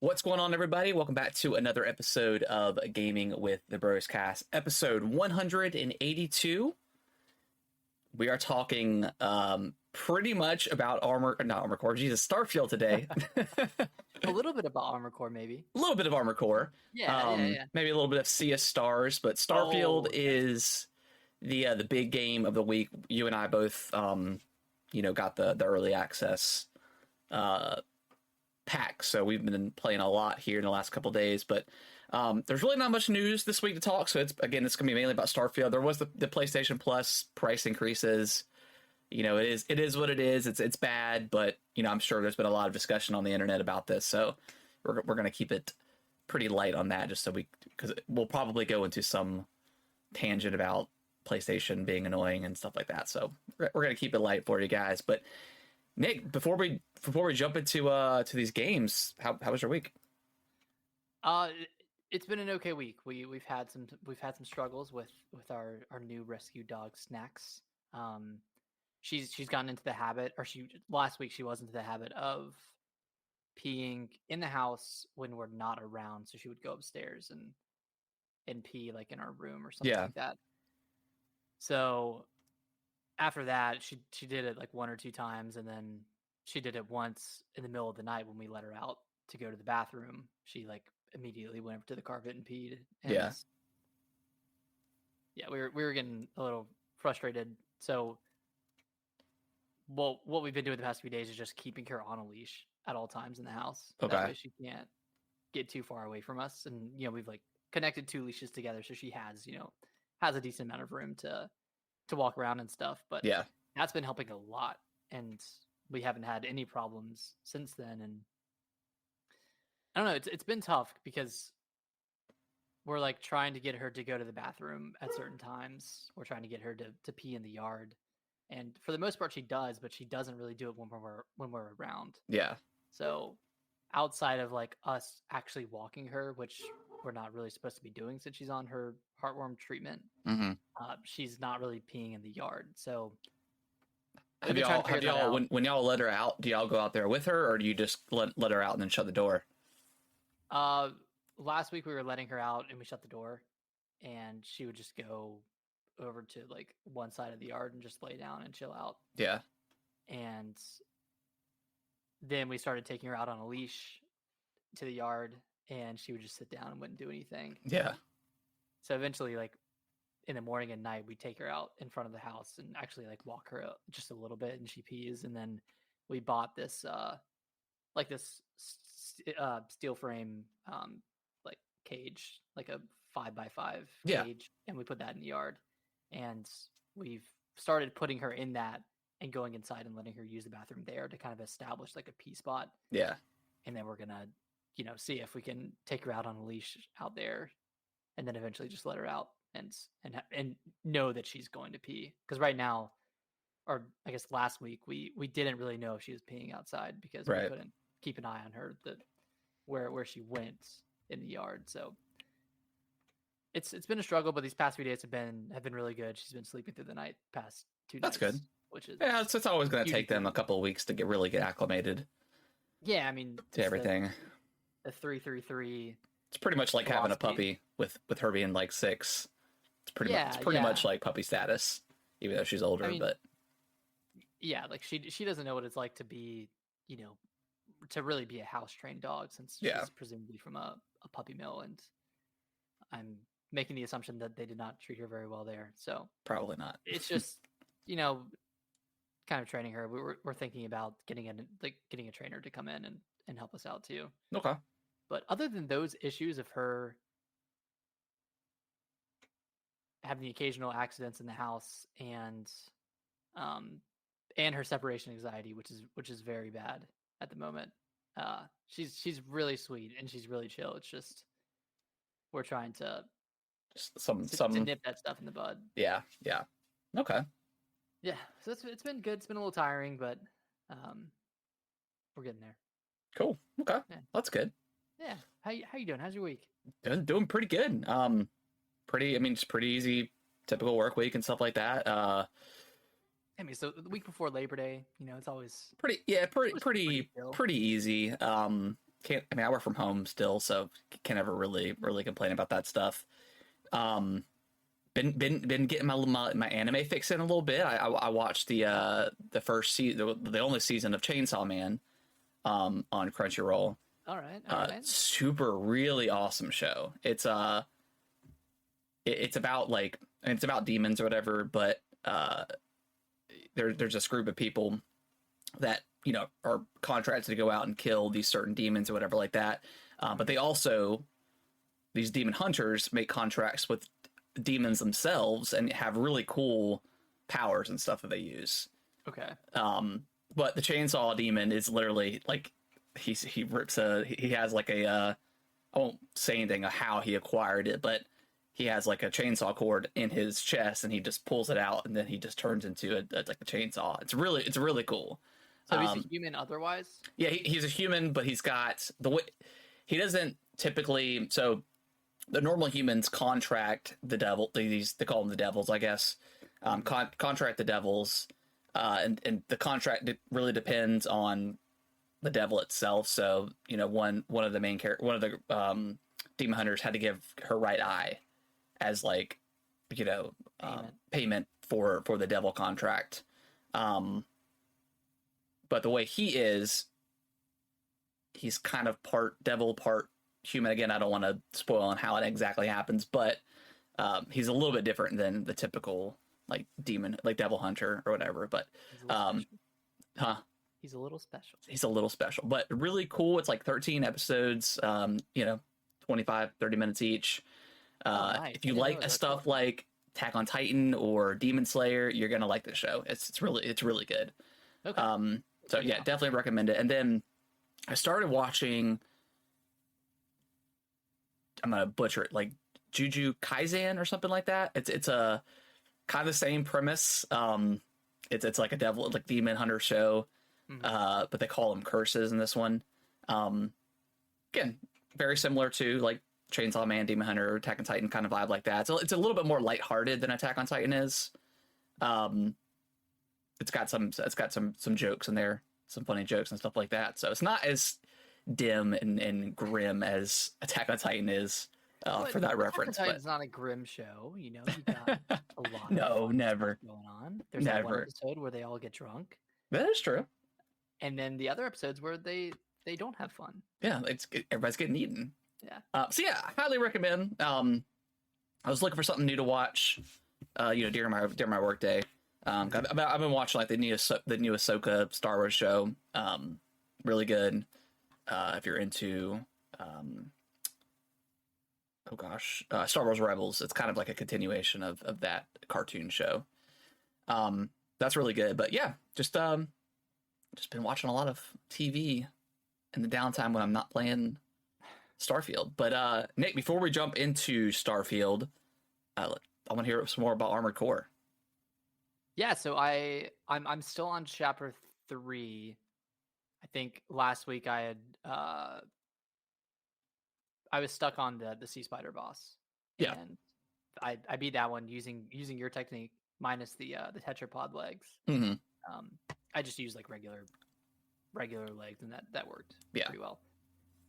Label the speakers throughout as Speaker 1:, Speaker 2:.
Speaker 1: What's going on, everybody? Welcome back to another episode of Gaming with the Bros Cast, episode 182. We are talking pretty much about not Armor Core, Jesus, Starfield today.
Speaker 2: A little bit about Armor Core, maybe.
Speaker 1: A little bit of Armor Core.
Speaker 2: Yeah.
Speaker 1: Maybe a little bit of Sea of Stars, but Starfield is the big game of the week. You and I both, got the early access pack, so we've been playing a lot here in the last couple days, but there's really not much news this week to talk, so it's going to be mainly about Starfield. There was the PlayStation Plus price increases. It is what it is. It's bad, but I'm sure there's been a lot of discussion on the internet about this, so we're going to keep it pretty light on that, just so because we'll probably go into some tangent about PlayStation being annoying and stuff like that, so we're going to keep it light for you guys. But Nick, before we jump into to these games, how was your week?
Speaker 2: It's been an okay week. We've had some struggles with our new rescue dog Snacks. She's gotten into the habit, or last week she was into the habit of peeing in the house when we're not around. So she would go upstairs and pee like in our room or something like that. So after that, she did it like one or two times, and then she did it once in the middle of the night when we let her out to go to the bathroom. She like immediately went up to the carpet and peed. And we were getting a little frustrated. So, what we've been doing the past few days is just keeping her on a leash at all times in the house.
Speaker 1: Okay.
Speaker 2: That way she can't get too far away from us. And we've like connected two leashes together, so she has a decent amount of room to walk around and stuff. But that's been helping a lot, and we haven't had any problems since then. And I don't know, it's been tough because we're like trying to get her to go to the bathroom at certain times. We're trying to get her to pee in the yard, and for the most part she does, but she doesn't really do it when we're around. So outside of like us actually walking her, which we're not really supposed to be doing since she's on her heartworm treatment, she's not really peeing in the yard. So
Speaker 1: have y'all when y'all let her out, do y'all go out there with her, or do you just let her out and then shut the door?
Speaker 2: Last week we were letting her out and we shut the door, and she would just go over to like one side of the yard and just lay down and chill out. And then we started taking her out on a leash to the yard, and she would just sit down and wouldn't do anything. So eventually, like in the morning and night, we take her out in front of the house and actually like walk her just a little bit, and she pees. And then we bought this steel frame like cage, like a 5x5 cage, and we put that in the yard. And we've started putting her in that and going inside and letting her use the bathroom there to kind of establish like a pee spot. And then we're gonna see if we can take her out on a leash out there, and then eventually just let her out and know that she's going to pee. Because right now, or I guess last week, we didn't really know if she was peeing outside because we couldn't keep an eye on her where she went in the yard. So it's been a struggle, but these past few days have been really good. She's been sleeping through the night past 2 nights.
Speaker 1: That's good.
Speaker 2: Which is
Speaker 1: it's always going to take them a couple of weeks to get acclimated.
Speaker 2: Yeah, I mean,
Speaker 1: to everything.
Speaker 2: The 3-3-3.
Speaker 1: It's pretty much like having a puppy with her being like 6. It's pretty much like puppy status, even though she's older. But
Speaker 2: yeah, like she doesn't know what it's like to be, to really be a house trained dog, since she's presumably from a puppy mill, and I'm making the assumption that they did not treat her very well there. So
Speaker 1: probably not.
Speaker 2: It's just kind of training her. We're thinking about getting a trainer to come in and help us out too.
Speaker 1: Okay.
Speaker 2: But other than those issues of her having the occasional accidents in the house and her separation anxiety, which is very bad at the moment, she's really sweet and she's really chill. It's just we're trying to to nip that stuff in the bud.
Speaker 1: Yeah. Okay.
Speaker 2: Yeah, so it's been good. It's been a little tiring, but we're getting there.
Speaker 1: Cool. Okay, that's good.
Speaker 2: Yeah. How you doing? How's your week?
Speaker 1: Doing pretty good. It's pretty easy, typical work week and stuff like that.
Speaker 2: I mean, so the week before Labor Day, it's always
Speaker 1: pretty easy. can't. I mean, I work from home still, so can't ever really complain about that stuff. Been getting my anime fix in a little bit. I watched the first season, the only season of Chainsaw Man, on Crunchyroll.
Speaker 2: All right.
Speaker 1: Super, really awesome show. It's it's about it's about demons or whatever, but there's this group of people that are contracted to go out and kill these certain demons or whatever like that. But they also, these demon hunters, make contracts with demons themselves and have really cool powers and stuff that they use.
Speaker 2: Okay.
Speaker 1: But the chainsaw demon is literally like he has like a I won't say anything of how he acquired it, but he has like a chainsaw cord in his chest and he just pulls it out and then he just turns into like a chainsaw. It's really cool.
Speaker 2: So he's a human otherwise?
Speaker 1: Yeah, he's a human, but he's got the way he doesn't typically. So the normal humans contract the devil. They call them the devils, I guess. Contract the devils, and the contract really depends on the devil itself. So one of the main one of the demon hunters had to give her right eye as like payment for the devil contract. But the way he's kind of part devil, part human. Again, I don't want to spoil on how it exactly happens, but he's a little bit different than the typical like demon, like devil hunter or whatever. But
Speaker 2: he's a little special.
Speaker 1: He's a little special, but really cool. It's like 13 episodes, 25, 30 minutes each.
Speaker 2: Nice.
Speaker 1: If you like stuff like Attack on Titan or Demon Slayer, you're going to like this show. It's really good.
Speaker 2: Okay.
Speaker 1: So yeah, definitely recommend it. And then I started watching, I'm gonna butcher it, like Juju Kaisen or something like that. It's a kind of the same premise. It's like a devil, like demon hunter show, but they call them curses in this one. Again, very similar to like Chainsaw Man, Demon Hunter, Attack on Titan kind of vibe like that. So it's a little bit more lighthearted than Attack on Titan is. It's got some jokes in there, some funny jokes and stuff like that. So it's not as dim and grim as Attack on Titan is, for that reference.
Speaker 2: Attack on Titan's not a grim show, you got a lot.
Speaker 1: No,
Speaker 2: of
Speaker 1: never
Speaker 2: going on. There's that one episode where they all get drunk.
Speaker 1: That is true.
Speaker 2: And then the other episodes where they don't have fun.
Speaker 1: Yeah, everybody's getting eaten.
Speaker 2: Yeah.
Speaker 1: So yeah, highly recommend. I was looking for something new to watch, during my work day. I've been watching like the new Ahsoka Star Wars show. Really good. If you're into, Star Wars Rebels, it's kind of like a continuation of that cartoon show. That's really good. But yeah, just been watching a lot of TV in the downtime when I'm not playing Starfield. But Nick, before we jump into Starfield, I want to hear some more about Armored Core.
Speaker 2: Yeah, so I'm still on chapter 3. I think last week I had I was stuck on the sea spider boss.
Speaker 1: Yeah.
Speaker 2: And I beat that one using your technique minus the tetrapod legs.
Speaker 1: Mm-hmm.
Speaker 2: I just used like regular legs and that worked pretty well.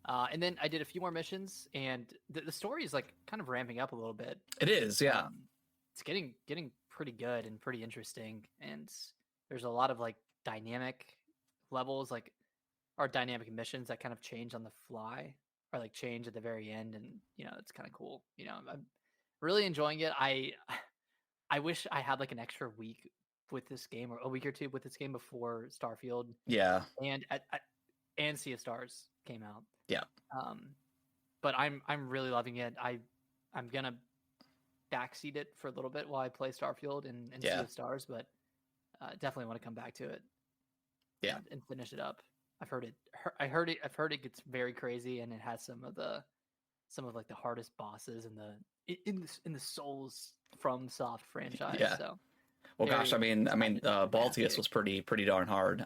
Speaker 2: And then I did a few more missions and the story is like kind of ramping up a little bit.
Speaker 1: It is, yeah.
Speaker 2: It's getting pretty good and pretty interesting, and there's a lot of like dynamic levels, like or dynamic missions that kind of change on the fly or like change at the very end, and it's kind of cool. I'm really enjoying it. I wish I had like an extra week with this game or a week or two with this game before Starfield.
Speaker 1: Yeah.
Speaker 2: And Sea of Stars came out.
Speaker 1: Yeah.
Speaker 2: But I'm really loving it. I'm gonna backseat it for a little bit while I play Starfield and Sea of Stars, but definitely want to come back to it.
Speaker 1: Yeah.
Speaker 2: And finish it up. I've heard it gets very crazy, and it has some of like the hardest bosses in the Souls from Soft franchise.
Speaker 1: Yeah.
Speaker 2: So,
Speaker 1: well, gosh, Baltius was pretty darn hard.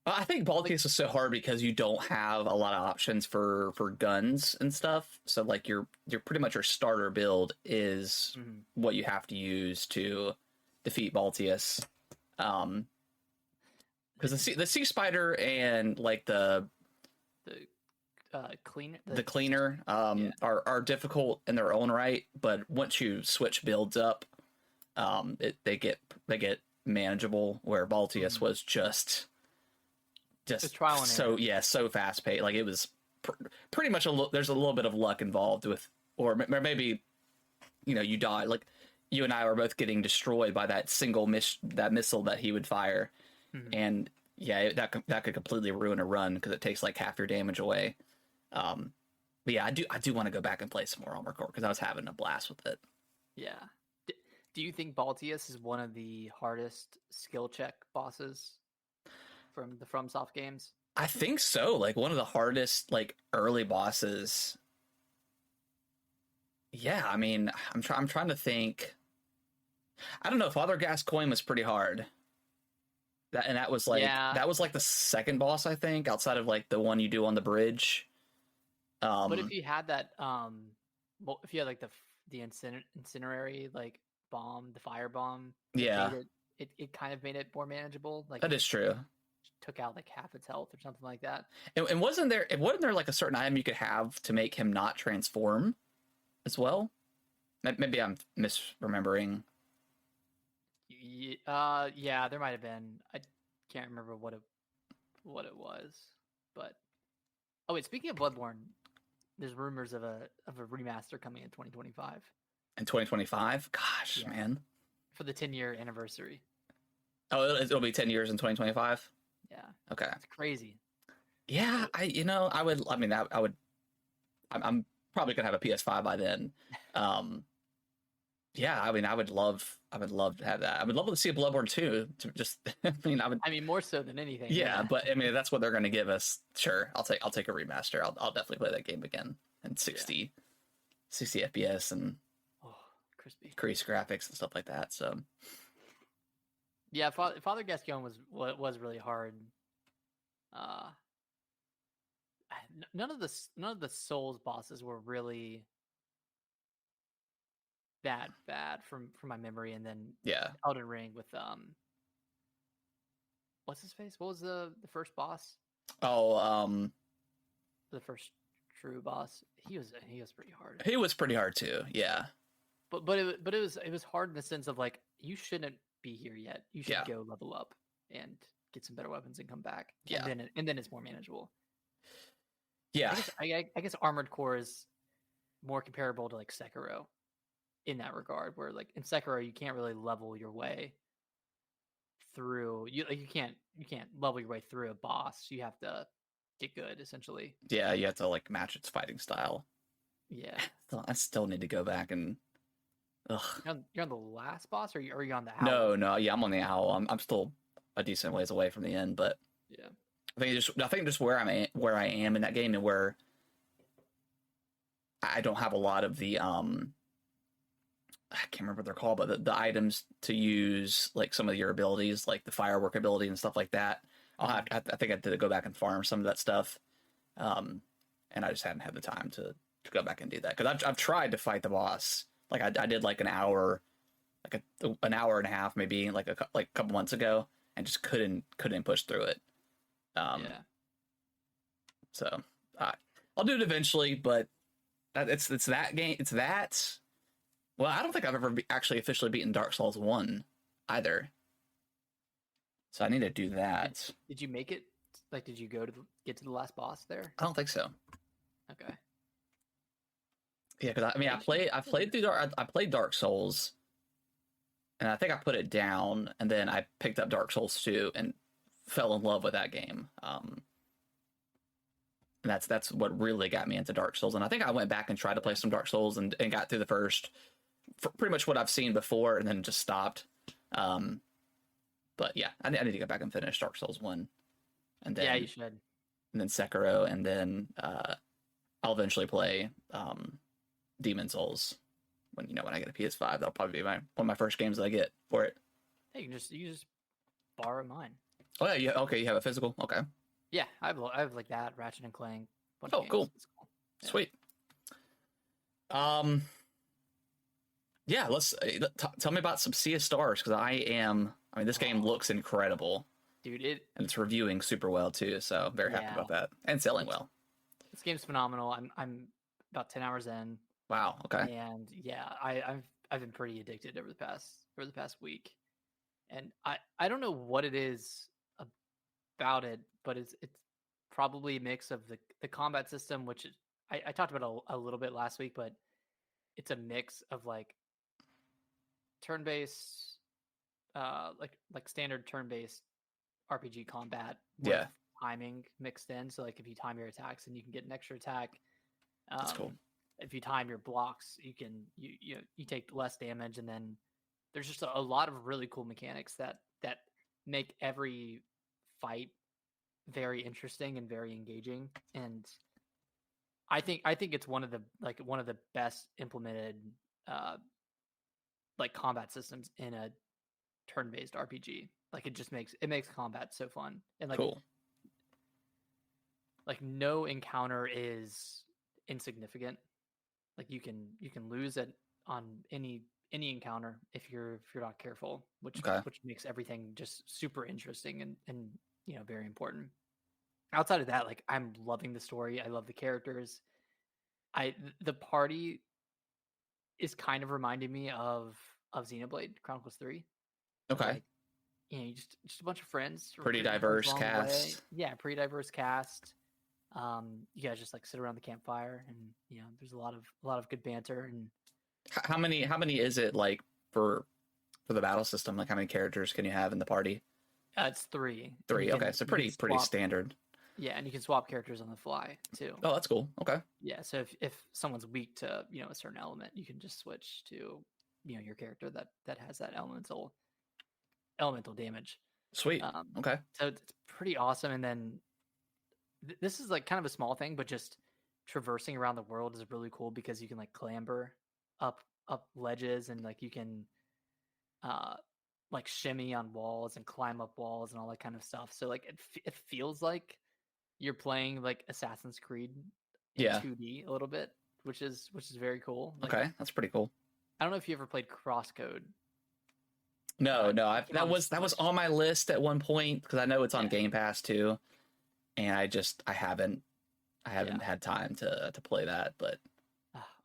Speaker 1: I think Baltius was so hard because you don't have a lot of options for guns and stuff. So like your pretty much your starter build is what you have to use to defeat Baltius. because the sea spider and like the
Speaker 2: cleaner
Speaker 1: are difficult in their own right, but once you switch builds up, they get manageable. Where Baltius was just
Speaker 2: trial and error.
Speaker 1: so fast paced. Like it was pretty much there's a little bit of luck involved with, or maybe you die. Like you and I were both getting destroyed by that single missile that he would fire, and that could completely ruin a run because it takes like half your damage away. But yeah, I do want to go back and play some more Armored Core because I was having a blast with it.
Speaker 2: Yeah. Do you think Baltius is one of the hardest skill check bosses from the FromSoft games?
Speaker 1: I think so. Like one of the hardest like early bosses. Yeah, I mean, I'm trying to think. I don't know. Father Gascoigne was pretty hard. That was like the second boss, I think, outside of like the one you do on the bridge.
Speaker 2: But if you had that, if you had like the incinerary like bomb, the fire bomb, it kind of made it more manageable. Like
Speaker 1: that is true.
Speaker 2: Took out like half its health or something like that.
Speaker 1: And wasn't there like a certain item you could have to make him not transform as well? Maybe I'm misremembering.
Speaker 2: Yeah, there might have been. I can't remember what it was, but wait, speaking of Bloodborne, there's rumors of a remaster coming in 2025.
Speaker 1: In 2025? Gosh, man.
Speaker 2: For the 10-year anniversary.
Speaker 1: Oh, it'll be 10 years in 2025?
Speaker 2: Yeah.
Speaker 1: Okay.
Speaker 2: It's crazy.
Speaker 1: Yeah, I'm probably gonna have a PS5 by then. Yeah, I mean, I would love to have that. I would love to see a Bloodborne 2. To just, I mean,
Speaker 2: more so than anything.
Speaker 1: Yeah, but I mean, that's what they're going to give us. Sure, I'll take a remaster. I'll definitely play that game again in 60 FPS and
Speaker 2: crispy
Speaker 1: graphics and stuff like that. So,
Speaker 2: yeah, Father Gascoigne was really hard. None of the Souls bosses were really that bad from my memory, and then Elden Ring with what's his face? What was the first boss?
Speaker 1: The
Speaker 2: first true boss. He was pretty hard.
Speaker 1: He was pretty hard too. Yeah.
Speaker 2: But it was hard in the sense of like you shouldn't be here yet. You should go level up and get some better weapons and come back.
Speaker 1: Yeah.
Speaker 2: And then it's more manageable.
Speaker 1: Yeah.
Speaker 2: I guess Armored Core is more comparable to like Sekiro in that regard, where like in Sekiro you can't really level your way through. You can't level your way through a boss. You have to get good essentially.
Speaker 1: Yeah, you have to like match its fighting style.
Speaker 2: Yeah.
Speaker 1: I still need to go back and. Ugh.
Speaker 2: You're on the last boss, or are you on the owl?
Speaker 1: No. Yeah, I'm on the owl. I'm still a decent ways away from the end, but
Speaker 2: yeah.
Speaker 1: I think just where I am in that game, and where I don't have a lot of the I can't remember what they're called, but the items to use, like some of your abilities, like the firework ability and stuff like that. I think I had to go back and farm some of that stuff, and I just hadn't had the time to go back and do that, because I've tried to fight the boss. Like I did like an hour, like an hour and a half, maybe like a couple months ago, and just couldn't push through it. So I'll do it eventually, but it's that game. It's that. Well, I don't think I've ever actually officially beaten Dark Souls 1 either. So I need to do that.
Speaker 2: Did you make it? Like, did you get to the last boss there?
Speaker 1: I don't think so.
Speaker 2: Okay.
Speaker 1: Yeah, because I played Dark Souls, and I think I put it down, and then I picked up Dark Souls 2 and fell in love with that game. And that's what really got me into Dark Souls. And I think I went back and tried to play some Dark Souls and got through the first, pretty much what I've seen before, and then just stopped. But yeah, I need to go back and finish Dark Souls 1. And then,
Speaker 2: you should.
Speaker 1: And then Sekiro, and then I'll eventually play Demon Souls when I get a PS5. That'll probably be one of my first games that I get for it.
Speaker 2: Hey, you can just borrow mine.
Speaker 1: Oh yeah, okay, you have a physical. Okay.
Speaker 2: Yeah, I have like that Ratchet and Clank.
Speaker 1: Oh, cool. Yeah. Sweet. Yeah, let's tell me about some Sea of Stars, because this game looks incredible.
Speaker 2: dude,
Speaker 1: and it's reviewing super well too. So very happy about that, and selling well.
Speaker 2: This game's phenomenal. I'm about 10 hours in.
Speaker 1: Wow. Okay.
Speaker 2: And yeah, I've been pretty addicted over the past week, and I don't know what it is about it, but it's probably a mix of the combat system, which I talked about a little bit last week, but it's a mix of like turn-based, like standard turn-based RPG combat with timing mixed in. So like if you time your attacks, and you can get an extra attack.
Speaker 1: That's cool.
Speaker 2: If you time your blocks, you can you take less damage, and then there's just a lot of really cool mechanics that make every fight very interesting and very engaging. And I think it's one of the best implemented like combat systems in a turn-based RPG. Like it makes combat so fun, and like
Speaker 1: cool.
Speaker 2: Like no encounter is insignificant. Like you can lose it on any encounter if you're not careful, which makes everything just super interesting and very important. Outside of that, like I'm loving the story. I love the characters. The party is kind of reminding me of Xenoblade Chronicles 3.
Speaker 1: Okay.
Speaker 2: Like, you just a bunch of friends.
Speaker 1: Pretty diverse cast.
Speaker 2: Yeah, pretty diverse cast. You guys just like sit around the campfire, and there's a lot of good banter. And
Speaker 1: how many is it like for the battle system? Like how many characters can you have in the party?
Speaker 2: It's 3.
Speaker 1: Okay, so pretty standard.
Speaker 2: Yeah, and you can swap characters on the fly too.
Speaker 1: Oh, that's cool. Okay.
Speaker 2: Yeah, so if someone's weak to a certain element, you can just switch to your character that has that elemental damage.
Speaker 1: Sweet. Okay.
Speaker 2: So it's pretty awesome. And then this is like kind of a small thing, but just traversing around the world is really cool because you can like clamber up ledges, and like you can like shimmy on walls and climb up walls and all that kind of stuff. So like it feels like you're playing like Assassin's Creed in 2D a little bit, which is very cool. Like,
Speaker 1: okay, that's pretty cool.
Speaker 2: I don't know if you ever played Crosscode.
Speaker 1: No, that was on my list at one point because I know it's on Game Pass too, and I haven't had time to play that, but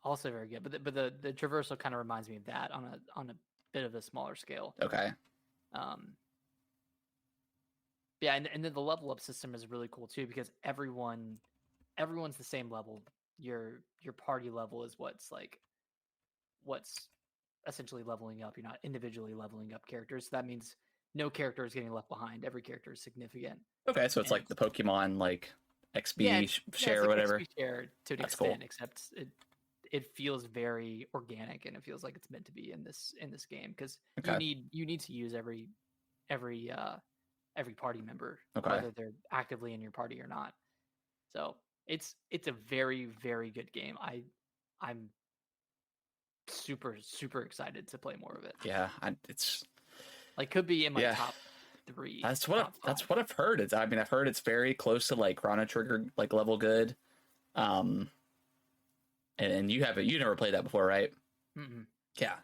Speaker 2: also very good. But the traversal kind of reminds me of that on a bit of a smaller scale.
Speaker 1: Okay.
Speaker 2: Yeah, and then the level up system is really cool too because everyone's the same level. Your party level is what's essentially leveling up. You're not individually leveling up characters. So that means no character is getting left behind. Every character is significant.
Speaker 1: Okay, so it's like the Pokemon like XP share or whatever.
Speaker 2: XP share to an extent, except it feels very organic, and it feels like it's meant to be in this game because you need to use every party member, whether they're actively in your party or not. So it's a very, very good game. I'm super, super excited to play more of it.
Speaker 1: Yeah, it's
Speaker 2: like could be in my top 3.
Speaker 1: That's what I've heard. I've heard it's very close to like Chrono Trigger like level good. And you never played that before, right?
Speaker 2: Mm-mm.
Speaker 1: Yeah,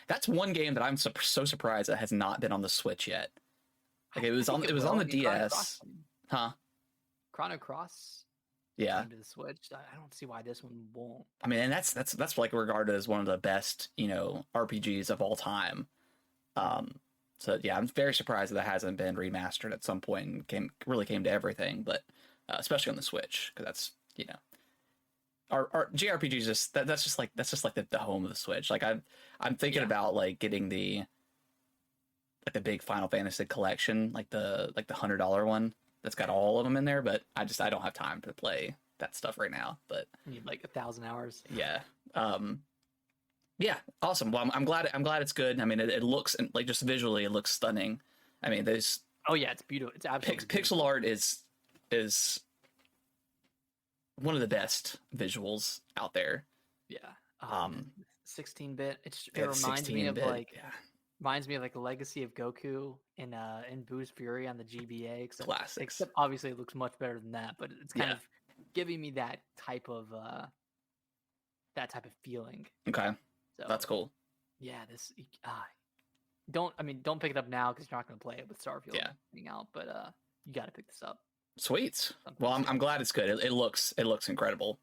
Speaker 1: that's one game that I'm so surprised that has not been on the Switch yet. Like it was on the DS, huh?
Speaker 2: Chrono Cross.
Speaker 1: Yeah.
Speaker 2: To the Switch. I don't see why this one won't.
Speaker 1: I mean, and that's like regarded as one of the best, RPGs of all time. So yeah, I'm very surprised that hasn't been remastered at some point and came to everything, but especially on the Switch, because that's our JRPGs that's just like the home of the Switch. Like I'm thinking about like getting the big Final Fantasy collection, like the $100 one that's got all of them in there, but I don't have time to play that stuff right now. But
Speaker 2: you need like 1,000 hours.
Speaker 1: Yeah. Yeah, awesome. Well, I'm glad it's good. I mean, it looks like just visually, it looks stunning. I mean, there's
Speaker 2: it's beautiful. It's absolutely
Speaker 1: pixel art is one of the best visuals out there.
Speaker 2: Yeah. 16-bit. It reminds me of reminds me of like the legacy of Goku in Boo's Fury on the GBA. Except obviously it looks much better than that, but it's kind of giving me that type of feeling.
Speaker 1: Okay. So, that's cool.
Speaker 2: Yeah, don't pick it up now because you're not going to play it with Starfield
Speaker 1: Yeah.
Speaker 2: being out, but you got to pick this up.
Speaker 1: Sweet. Well, I'm glad it's good. It looks incredible.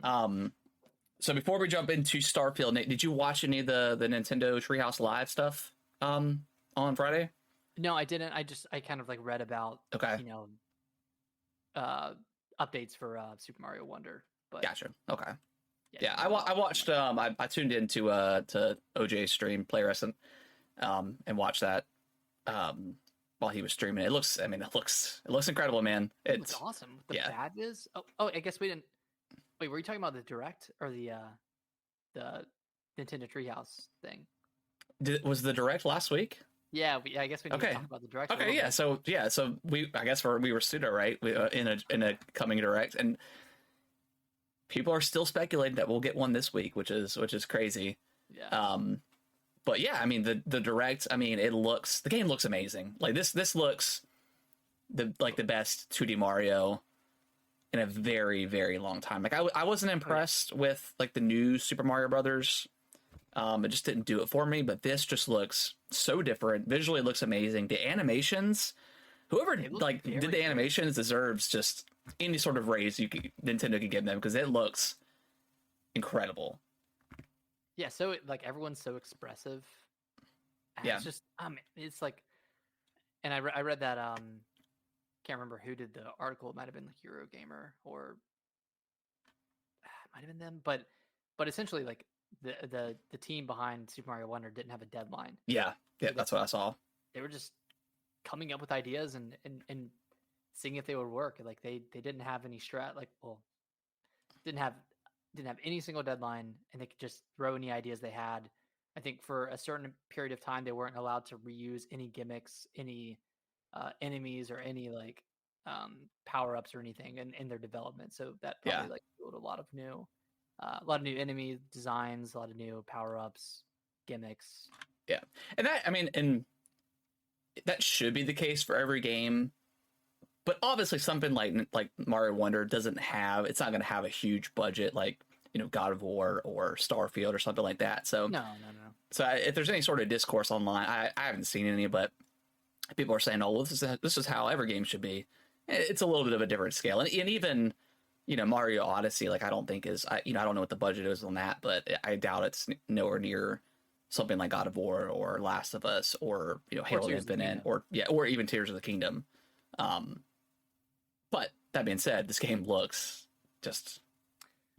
Speaker 1: Mm-hmm. So before we jump into Starfield, Nate, did you watch any of the Nintendo Treehouse Live stuff on Friday?
Speaker 2: No, I didn't. I kind of like read about updates for Super Mario Wonder. But
Speaker 1: gotcha. Okay. Yeah, I watched. I tuned into to OJ's stream, Play Wrestling, and watched that while he was streaming. It looks incredible, man.
Speaker 2: It looks awesome. The badges. Oh, I guess we didn't. Wait, were you talking about the Direct or the Nintendo Treehouse thing?
Speaker 1: Was the Direct last week?
Speaker 2: Yeah, I guess we need to talk about the Direct.
Speaker 1: Okay, yeah. So we were pseudo right in a coming Direct, and people are still speculating that we'll get one this week, which is crazy.
Speaker 2: Yeah.
Speaker 1: But yeah, I mean the Direct. I mean, the game looks amazing. Like this looks the best 2D Mario in a very, very long time. Like I wasn't impressed with like the new Super Mario Brothers. It just didn't do it for me. But this just looks so different. Visually, it looks amazing. The animations, whoever did the animations deserves just any sort of raise Nintendo could give them because it looks incredible.
Speaker 2: Yeah, so everyone's so expressive. And it's just it's like, and I read that can't remember who did the article. It might have been like Eurogamer or it might have been them, but essentially like the team behind Super Mario Wonder didn't have a deadline.
Speaker 1: Yeah, that's what I saw.
Speaker 2: They were just coming up with ideas and seeing if they would work. Like they didn't have any didn't have any single deadline, and they could just throw any ideas they had. I think for a certain period of time they weren't allowed to reuse any gimmicks, any enemies, or any power-ups or anything in their development. So that probably fueled a lot of new enemy designs, a lot of new power-ups, gimmicks.
Speaker 1: Yeah. And that should be the case for every game. But obviously something like Mario Wonder it's not going to have a huge budget like, God of War or Starfield or something like that. So
Speaker 2: no.
Speaker 1: So if there's any sort of discourse online, I haven't seen any, but people are saying, "Oh, well, this is how every game should be." It's a little bit of a different scale, and even Mario Odyssey, I don't think is I don't know what the budget is on that, but I doubt it's nowhere near something like God of War or Last of Us or Halo Infinite or even Tears of the Kingdom. But that being said, this game looks just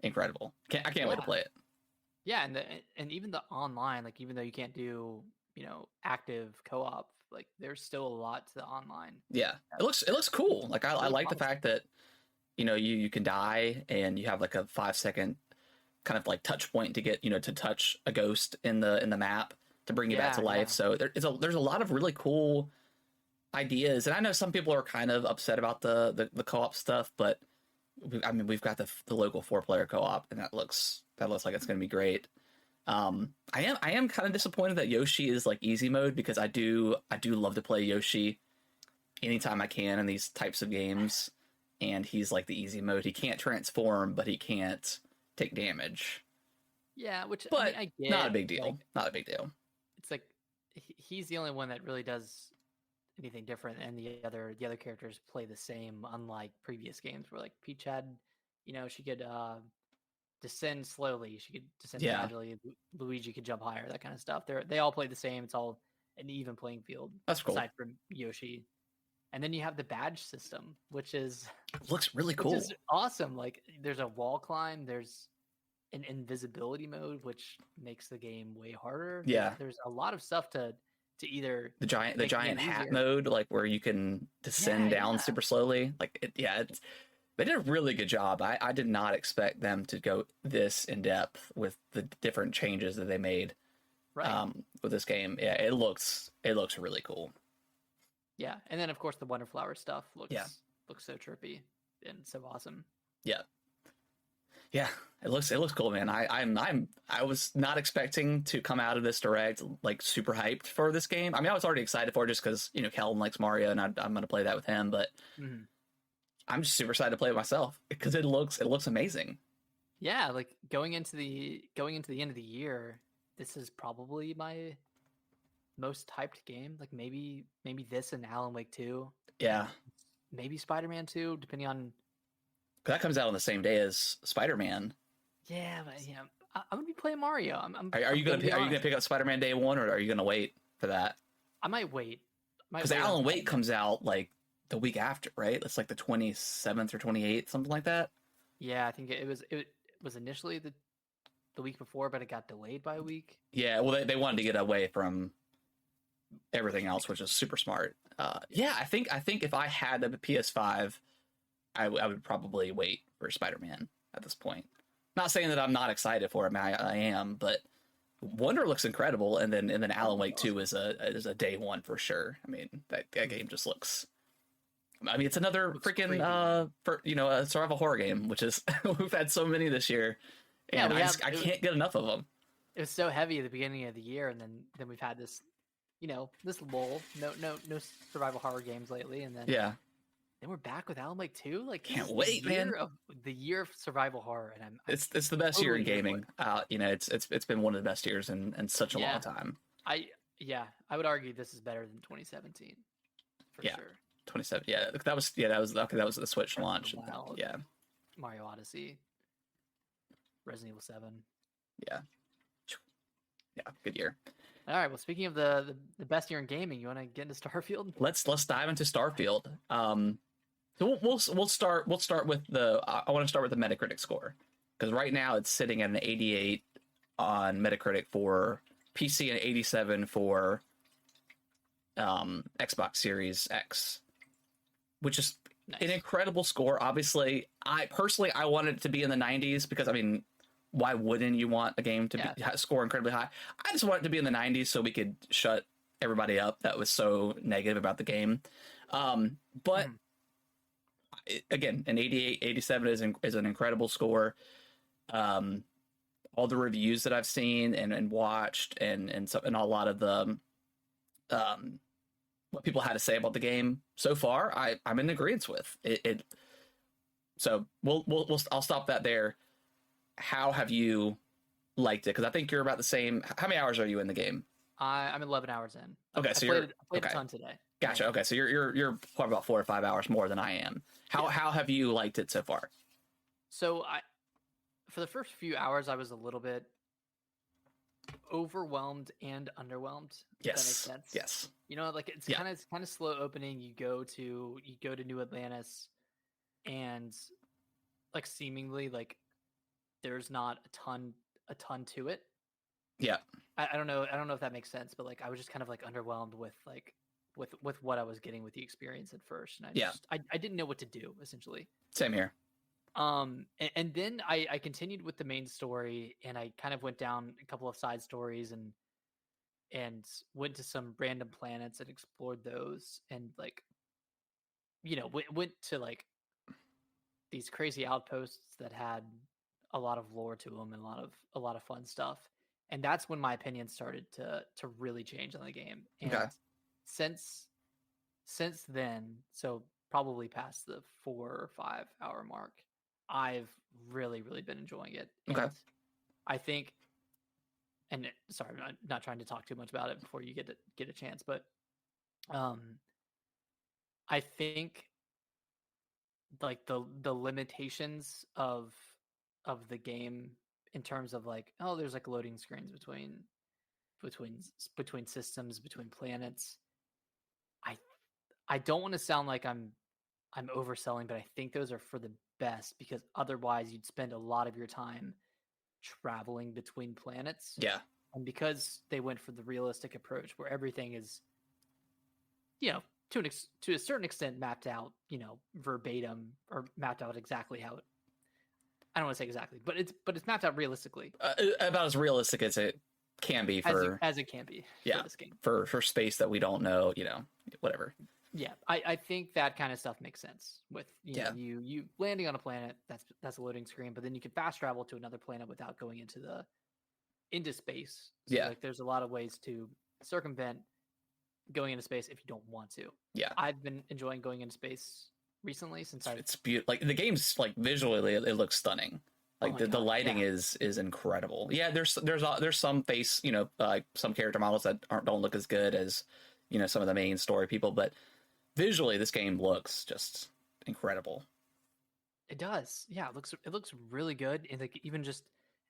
Speaker 1: incredible. I can't wait to play it.
Speaker 2: Yeah, and even the online, even though you can't do active co-op, there's still a lot to the online.
Speaker 1: Yeah, it looks cool. I like the fact that you can die and you have a 5-second kind of touch point to get to touch a ghost in the map to bring you back to life. So there's a lot of really cool ideas, and I know some people are kind of upset about the co-op stuff, but we've got the local 4-player co-op, and that looks like it's going to be great. I am kind of disappointed that Yoshi is easy mode, because I do love to play Yoshi anytime I can in these types of games, and he's the easy mode. He can't transform, but he can't take damage.
Speaker 2: Yeah, which
Speaker 1: I get. Not a big deal. Not a big deal.
Speaker 2: It's he's the only one that really does anything different, and the other characters play the same, unlike previous games where Peach had, she could descend slowly, she could descend gradually, Luigi could jump higher, that kind of stuff. They all play the same. It's all an even playing field.
Speaker 1: That's cool.
Speaker 2: Aside from Yoshi. And then you have the badge system, which
Speaker 1: looks really cool.
Speaker 2: Which is awesome. There's a wall climb, there's an invisibility mode, which makes the game way harder.
Speaker 1: Yeah.
Speaker 2: There's a lot of stuff to either
Speaker 1: the giant hat mode, where you can descend down super slowly. They did a really good job. I did not expect them to go this in depth with the different changes that they made with this game. Yeah, it looks really cool.
Speaker 2: Yeah, and then of course the Wonderflower stuff looks so trippy and so awesome.
Speaker 1: Yeah. Yeah, it looks cool, man. I was not expecting to come out of this Direct super hyped for this game. I mean, I was already excited for it just because Kellen likes Mario, and I'm going to play that with him. But I'm just super excited to play it myself because it looks amazing.
Speaker 2: Yeah, going into the end of the year, this is probably my most hyped game. Like maybe this and Alan Wake 2.
Speaker 1: Yeah.
Speaker 2: Maybe Spider-Man 2, depending on.
Speaker 1: That comes out on the same day as Spider-Man.
Speaker 2: Yeah, but I'm gonna be playing Mario.
Speaker 1: Are you gonna pick up Spider-Man day one, or are you gonna wait for that?
Speaker 2: I might wait.
Speaker 1: Because Alan Wake comes out like the week after, right? It's like the 27th or 28th, something like that.
Speaker 2: Yeah, I think it was initially the week before, but it got delayed by a week.
Speaker 1: Yeah, well, they wanted to get away from everything else, which is super smart. Yeah, I think if I had a PS5, I would probably wait for Spider-Man at this point. Not saying that I'm not excited for it. I am, but Wonder looks incredible, and then Alan Wake 2 is a day one for sure. I mean, that game just looks. I mean, it's another freaking a survival horror game, which is we've had so many this year, and I can't get enough of them.
Speaker 2: It was so heavy at the beginning of the year, and then we've had this, this lull. No survival horror games lately, and then then we're back with Alan Wake 2. Like,
Speaker 1: can't wait, man!
Speaker 2: The year of survival horror, and
Speaker 1: it's the best year in gaming. It's been one of the best years in such a long time.
Speaker 2: I would argue this is better than 2017 for sure.
Speaker 1: 27. Yeah, that was the Switch launch. Yeah,
Speaker 2: Mario Odyssey, Resident Evil 7.
Speaker 1: Yeah, good year.
Speaker 2: All right. Well, speaking of the best year in gaming, you want to get into Starfield?
Speaker 1: Let's dive into Starfield. So we'll start with I want to start with the Metacritic score, because right now it's sitting at an 88 on Metacritic for PC and 87 for Xbox Series X, which is an incredible score. Obviously, I wanted it to be in the 90s, because I mean, why wouldn't you want a game to score incredibly high? I just want it to be in the 90s so we could shut everybody up that was so negative about the game. But again, an 88, 87 is an incredible score. All the reviews that I've seen and watched and a lot of the what people had to say about the game so far, I'm in agreement with it. So I'll stop that there. How have you liked it? Because I think you're about the same. How many hours are you in the game?
Speaker 2: I'm 11 hours in.
Speaker 1: Okay, so
Speaker 2: I played a ton today.
Speaker 1: Gotcha. Okay, so you're probably about 4 or 5 hours more than I am. How have you liked it so far?
Speaker 2: So for the first few hours, I was a little bit overwhelmed and underwhelmed.
Speaker 1: Yes.
Speaker 2: If that makes sense.
Speaker 1: Yes.
Speaker 2: Like it's kind of slow opening. You go to New Atlantis, and like seemingly like there's not a ton to it.
Speaker 1: Yeah.
Speaker 2: I don't know if that makes sense, but like I was just kind of like underwhelmed with what I was getting with the experience at first, and I didn't know what to do essentially.
Speaker 1: Same here.
Speaker 2: And then I continued with the main story, and I kind of went down a couple of side stories and went to some random planets and explored those, and like went to like these crazy outposts that had a lot of lore to them and a lot of fun stuff. And that's when my opinion started to really change on the game. And since then, so probably past the 4 or 5 hour mark, I've really been enjoying it. And I think, and sorry, I'm not trying to talk too much about it before you get a chance, but I think like the limitations of the game in terms of like, oh, there's like loading screens between systems, between planets. I don't want to sound like I'm overselling, but I think those are for the best, because otherwise you'd spend a lot of your time traveling between planets.
Speaker 1: Yeah.
Speaker 2: And because they went for the realistic approach where everything is, to a certain extent mapped out, verbatim, or mapped out exactly how it, I don't want to say exactly, but it's mapped out realistically.
Speaker 1: About as realistic as it can be for
Speaker 2: as it can be.
Speaker 1: Yeah,
Speaker 2: for this game.
Speaker 1: For space that we don't know, whatever.
Speaker 2: Yeah, I think that kind of stuff makes sense with you landing on a planet. That's a loading screen, but then you can fast travel to another planet without going into space. So like there's a lot of ways to circumvent going into space if you don't want to.
Speaker 1: Yeah,
Speaker 2: I've been enjoying going into space recently since
Speaker 1: it's beautiful. Like the game's like visually, it looks stunning. Like the lighting is incredible. Yeah, there's some face, like some character models that don't look as good as, some of the main story people, but visually this game looks just incredible.
Speaker 2: It does. Yeah, it looks really good. And like even just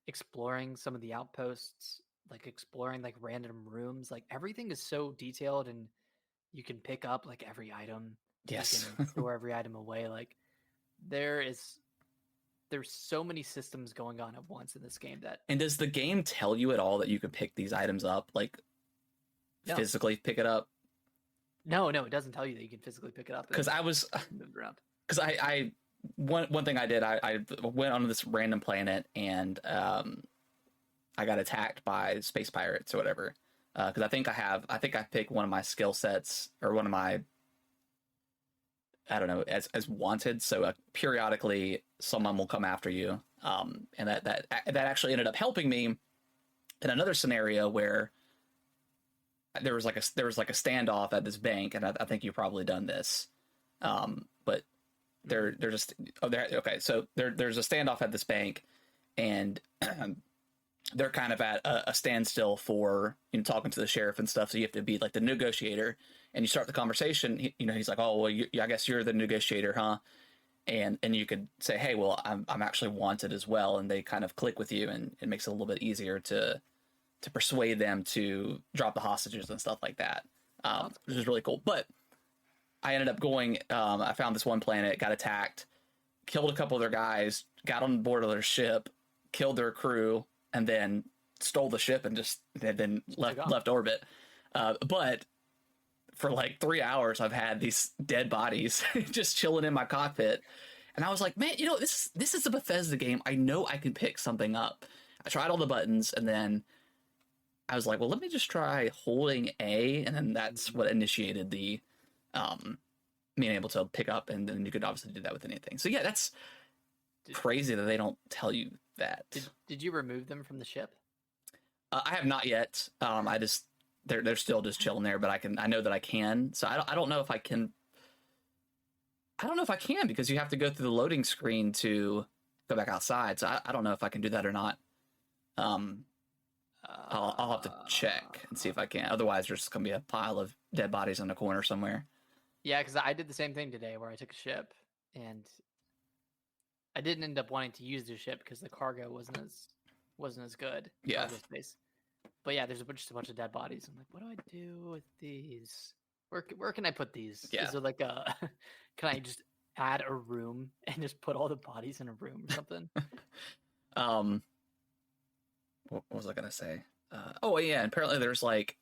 Speaker 2: exploring some of the outposts, like exploring like random rooms, like everything is so detailed, and you can pick up like every item.
Speaker 1: Yes.
Speaker 2: You can store every item away. Like there's so many systems going on at once in this game that.
Speaker 1: And does the game tell you at all that you can pick these items up, like physically pick it up?
Speaker 2: No, it doesn't tell you that you can physically pick it up.
Speaker 1: Because I was
Speaker 2: moved around.
Speaker 1: Because one thing I did, I went on this random planet and I got attacked by space pirates or whatever. Because I think I picked one of my skill sets or one of my, I don't know, as wanted. So periodically someone will come after you. And that actually ended up helping me in another scenario where there was like a standoff at this bank, and I think you've probably done this. But they're just okay. So there's a standoff at this bank, and they're kind of at a standstill for talking to the sheriff and stuff. So you have to be like the negotiator, and you start the conversation. He's like, "Oh, well, I guess you're the negotiator, huh?" And you could say, "Hey, well, I'm actually wanted as well," and they kind of click with you, and it makes it a little bit easier to persuade them to drop the hostages and stuff like that, which is really cool. But I ended up going, I found this one planet, got attacked, killed a couple of their guys, got on board of their ship, killed their crew, and then stole the ship and just then left orbit. But for like 3 hours, I've had these dead bodies just chilling in my cockpit. And I was like, man, this is a Bethesda game. I know I can pick something up. I tried all the buttons, and then I was like, well, let me just try holding A, and then that's what initiated the being able to pick up, and then you could obviously do that with anything. So yeah, that's crazy that they don't tell you that.
Speaker 2: Did you remove them from the ship?
Speaker 1: I have not yet. I just they're still just chilling there, but I know that I can. So I don't know if I can. I don't know if I can, because you have to go through the loading screen to go back outside. So I don't know if I can do that or not. I'll have to check and see if I can. Otherwise, there's going to be a pile of dead bodies in the corner somewhere.
Speaker 2: Yeah, because I did the same thing today where I took a ship, and I didn't end up wanting to use the ship because the cargo wasn't as good.
Speaker 1: Yeah.
Speaker 2: Space. But yeah, there's just a bunch of dead bodies. I'm like, what do I do with these? Where can I put these?
Speaker 1: Yeah.
Speaker 2: Is there like can I just add a room and just put all the bodies in a room or something?
Speaker 1: What was I gonna say? Oh yeah, and apparently there's like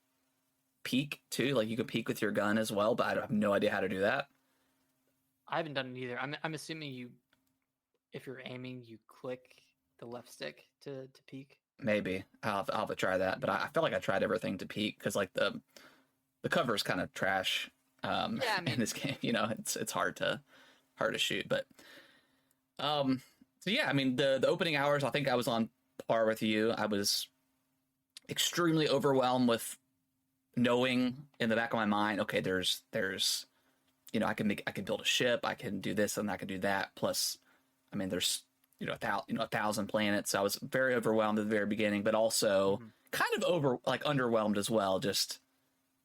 Speaker 1: peek too. Like you can peek with your gun as well, but I have no idea how to do that.
Speaker 2: I haven't done it either. I'm assuming if you're aiming, you click the left stick to peek.
Speaker 1: Maybe I'll have to try that, but I feel like I tried everything to peek because like the cover is kind of trash. In this game, it's hard to shoot, but so yeah, I mean the opening hours, I think I was on par with you. I was extremely overwhelmed with knowing in the back of my mind, okay, there's I can build a ship, I can do this and I can do that. Plus, I mean, there's 1,000 planets. So I was very overwhelmed at the very beginning, but also kind of underwhelmed as well, just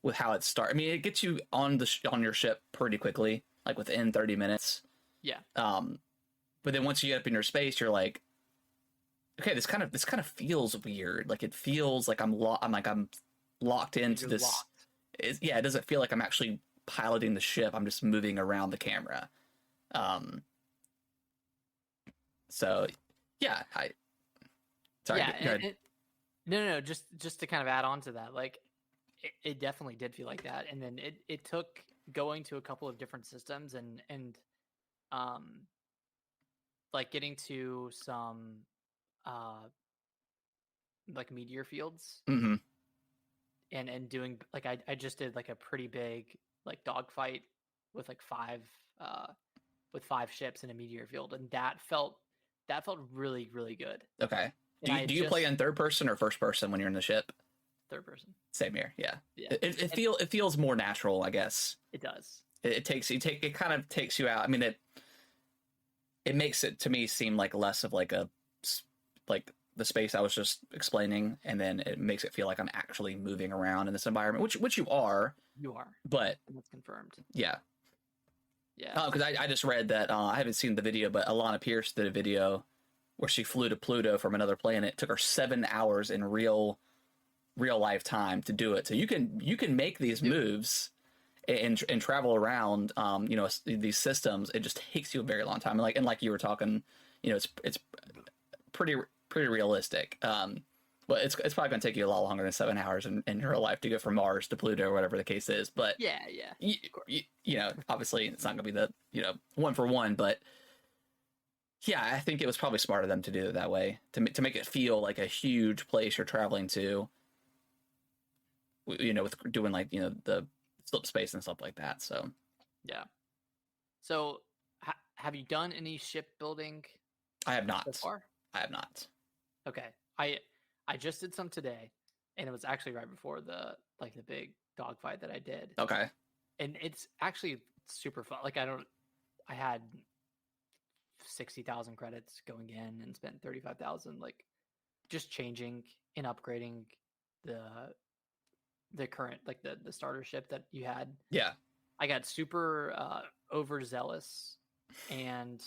Speaker 1: with how it started. I mean, it gets you on your ship pretty quickly, like within 30 minutes.
Speaker 2: Yeah.
Speaker 1: But then once you get up in your space, you're like, okay, this kind of feels weird. Like it feels like I'm locked into this. It doesn't feel like I'm actually piloting the ship. I'm just moving around the camera. So yeah, sorry.
Speaker 2: Yeah,
Speaker 1: go ahead.
Speaker 2: No. Just to kind of add on to that, like it definitely did feel like that, and then it took going to a couple of different systems and like getting to some like meteor fields,
Speaker 1: Mm-hmm.
Speaker 2: and doing like I just did like a pretty big like dogfight with like five ships in a meteor field, and that felt really, really good.
Speaker 1: Okay. Do you play in third person or first person when you're in the ship?
Speaker 2: Third person.
Speaker 1: Same here. Yeah. It feels more natural, I guess.
Speaker 2: It does.
Speaker 1: It kind of takes you out. I mean, it makes it to me seem like less of like a like the space I was just explaining, and then it makes it feel like I'm actually moving around in this environment, which you are.
Speaker 2: You are.
Speaker 1: But
Speaker 2: that's confirmed.
Speaker 1: Yeah.
Speaker 2: Yeah.
Speaker 1: Because I just read that I haven't seen the video, but Alana Pierce did a video where she flew to Pluto from another planet. It took her 7 hours in real life time to do it. So you can make these moves and travel around, these systems. It just takes you a very long time. And like you were talking, it's pretty realistic. But it's probably going to take you a lot longer than 7 hours in real life to go from Mars to Pluto or whatever the case is. But
Speaker 2: yeah,
Speaker 1: obviously it's not going to be the one for one. But yeah, I think it was probably smart of them to do it that way to make it feel like a huge place you're traveling to. With doing the slip space and stuff like that. So
Speaker 2: yeah. So have you done any ship building?
Speaker 1: I have not.
Speaker 2: So far?
Speaker 1: I have not.
Speaker 2: Okay. I just did some today, and it was actually right before the big dogfight that I did.
Speaker 1: Okay.
Speaker 2: And it's actually super fun. I had 60,000 credits going in and spent 35,000 just changing and upgrading the current the starter ship that you had.
Speaker 1: Yeah.
Speaker 2: I got super overzealous and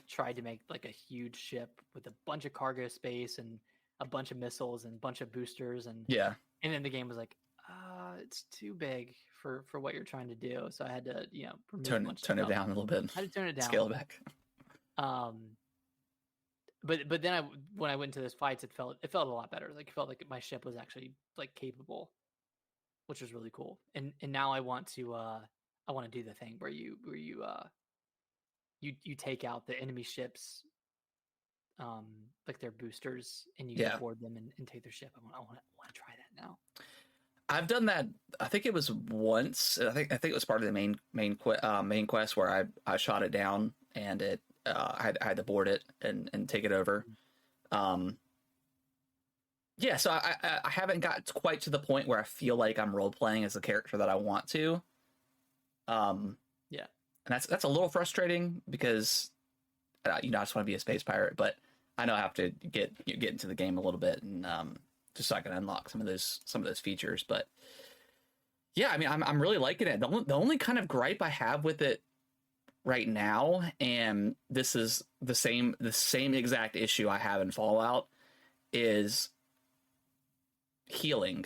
Speaker 2: tried to make a huge ship with a bunch of cargo space and a bunch of missiles and a bunch of boosters and then the game was like, it's too big for what you're trying to do. So I had to
Speaker 1: turn it down a little bit.
Speaker 2: I had to turn it down,
Speaker 1: scale it back.
Speaker 2: But then when I went into those fights, it felt a lot better. It felt like my ship was actually capable, which was really cool. And now I want to do the thing where you take out the enemy ships, their boosters, and you board them and take their ship. I want to try that now.
Speaker 1: I've done that. I think it was once. I think it was part of the main quest where I shot it down and it I had to board it and take it over. Yeah, so I haven't got quite to the point where I feel like I'm role playing as the character that I want to.
Speaker 2: Yeah,
Speaker 1: and that's a little frustrating because I just want to be a space pirate, but I know I have to get into the game a little bit and just so I can unlock some of those features. But yeah, I mean, I'm really liking it. The only kind of gripe I have with it right now, and this is the same exact issue I have in Fallout, is healing.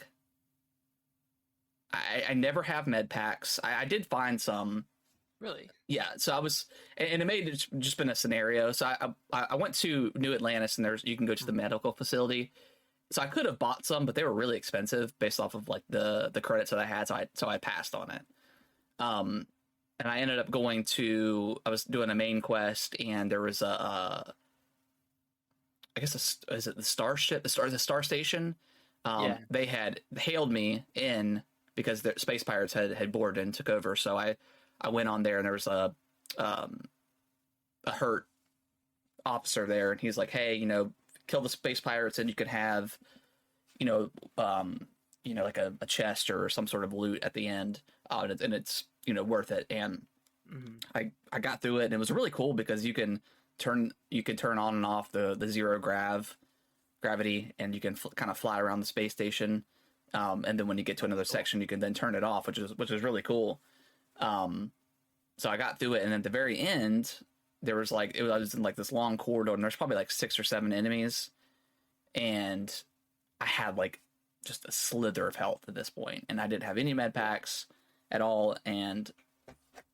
Speaker 1: I never have med packs. I did find some.
Speaker 2: Really?
Speaker 1: Yeah. So I was, and it may have just been a scenario. So I went to New Atlantis, and you can go to the medical facility. So I could have bought some, but they were really expensive based off of the credits that I had. So I passed on it. And I ended up I was doing a main quest, and there was is it the starship, the star station? They had hailed me in because the space pirates had boarded and took over. So I went on there, and there was a hurt officer there, and he's like, hey, kill the space pirates and you could have, like a chest or some sort of loot at the end. And it's, worth it. And I got through it, and it was really cool because you can turn on and off the zero gravity, and you can kind of fly around the space station. And then when you get to another section, you can then turn it off, which is really cool. So I got through it, and at the very end, there was I was in this long corridor, and there's probably 6 or 7 enemies, and I had just a slither of health at this point, and I didn't have any med packs at all, and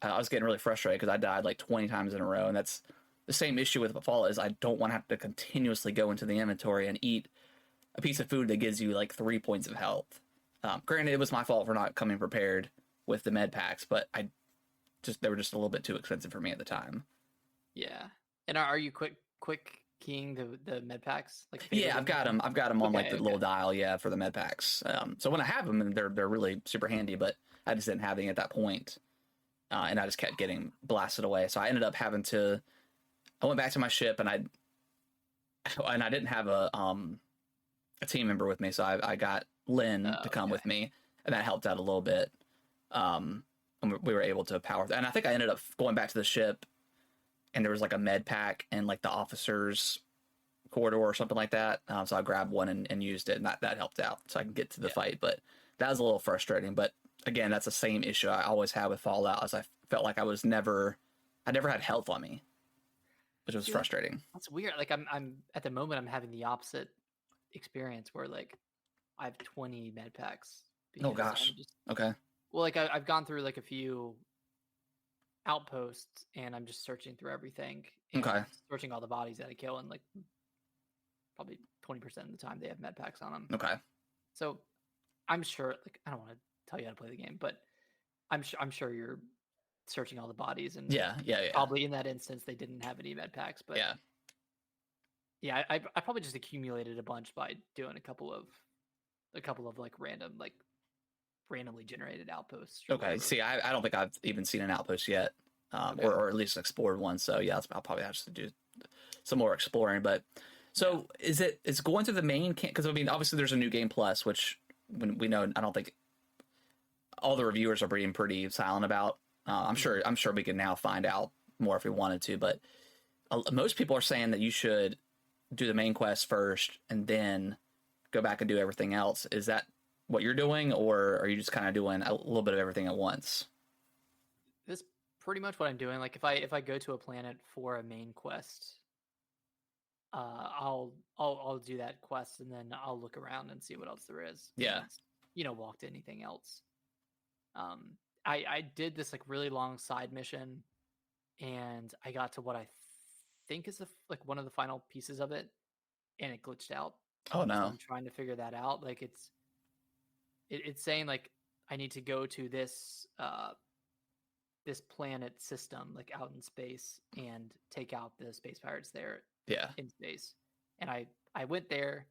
Speaker 1: I was getting really frustrated because I died 20 times in a row, and that's the same issue with Fallout. Is I don't want to have to continuously go into the inventory and eat a piece of food that gives you 3 points of health. Granted, it was my fault for not coming prepared with the med packs, but they were just a little bit too expensive for me at the time.
Speaker 2: Yeah. And are you quick keying the med packs?
Speaker 1: Yeah, I've got them on the little dial, for the med packs. So when I have them, they're really super handy, but I just didn't have any at that point. And I just kept getting blasted away. So I ended up I went back to my ship, and I didn't have a team member with me, so I got Lynn to come with me, and that helped out a little bit. And we were able to power and I think I ended up going back to the ship, and there was a med pack and the officer's corridor or something like that. So I grabbed one and used it, and that helped out so I can get to the fight. But that was a little frustrating. But again, that's the same issue I always had with Fallout, as I felt like I never had health on me, which was frustrating.
Speaker 2: That's weird. Like I'm at the moment I'm having the opposite experience where like I have 20 med packs.
Speaker 1: Oh gosh. Okay.
Speaker 2: Well, like I've gone through like a few outposts and I'm just searching through everything and searching all the bodies that I kill, and like probably 20% of the time they have med packs on them.
Speaker 1: Okay.
Speaker 2: So I'm sure, like, I don't want to tell you how to play the game, but I'm sure you're searching all the bodies, and probably in that instance they didn't have any med packs, but I probably just accumulated a bunch by doing a couple of like randomly generated outposts.
Speaker 1: Okay. See, I don't think I've even seen an outpost yet, or at least explored one. So yeah, I'll probably have to do some more exploring. But so is going through the main camp? Because I mean, obviously there's a new game plus, which we know. I don't think all the reviewers are being pretty silent about. I'm sure we can now find out more if we wanted to, but most people are saying that you should do the main quest first and then go back and do everything else. Is that what you're doing, or are you just kind of doing a little bit of everything at once?
Speaker 2: That's pretty much what I'm doing. Like if I go to a planet for a main quest, I'll do that quest and then I'll look around and see what else there is.
Speaker 1: Yeah.
Speaker 2: And, walk to anything else. I did this like really long side mission, and I got to what I think is like one of the final pieces of it, and it glitched out.
Speaker 1: Oh no!
Speaker 2: So I'm trying to figure that out. Like it's saying like I need to go to this this planet system like out in space and take out the space pirates there.
Speaker 1: Yeah.
Speaker 2: In space, and I went there,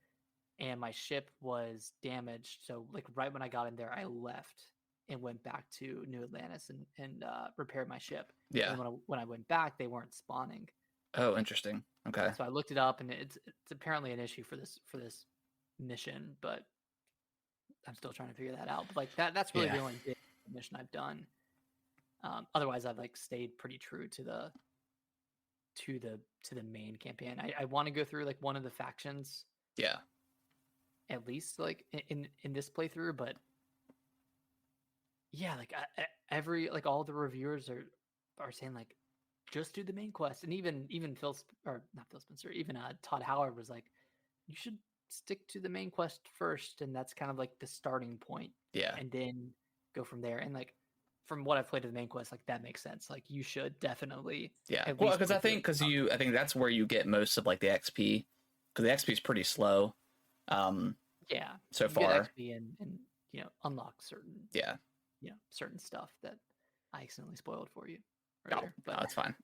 Speaker 2: and my ship was damaged. So like right when I got in there, I left and went back to New Atlantis and repaired my ship.
Speaker 1: Yeah.
Speaker 2: And when I went back, they weren't spawning.
Speaker 1: Oh, interesting. Okay.
Speaker 2: So I looked it up, and it's apparently an issue for this mission, but I'm still trying to figure that out. But like that's really the only big mission I've done. Otherwise, I've like stayed pretty true to the main campaign. I want to go through like one of the factions.
Speaker 1: Yeah.
Speaker 2: At least like in this playthrough, but yeah, like every like all the reviewers are saying like just do the main quest, and even not Phil Spencer, even Todd Howard was like, you should stick to the main quest first, and that's kind of like the starting point.
Speaker 1: Yeah.
Speaker 2: And then go from there. And like from what I've played of the main quest, like that makes sense. Like you should definitely.
Speaker 1: Yeah. Well, because I think that's where you get most of like the XP, because the XP is pretty slow.
Speaker 2: Yeah.
Speaker 1: So
Speaker 2: you
Speaker 1: far.
Speaker 2: Get XP and unlock certain.
Speaker 1: Yeah.
Speaker 2: Certain stuff that I accidentally spoiled for you.
Speaker 1: Earlier, but no, it's fine.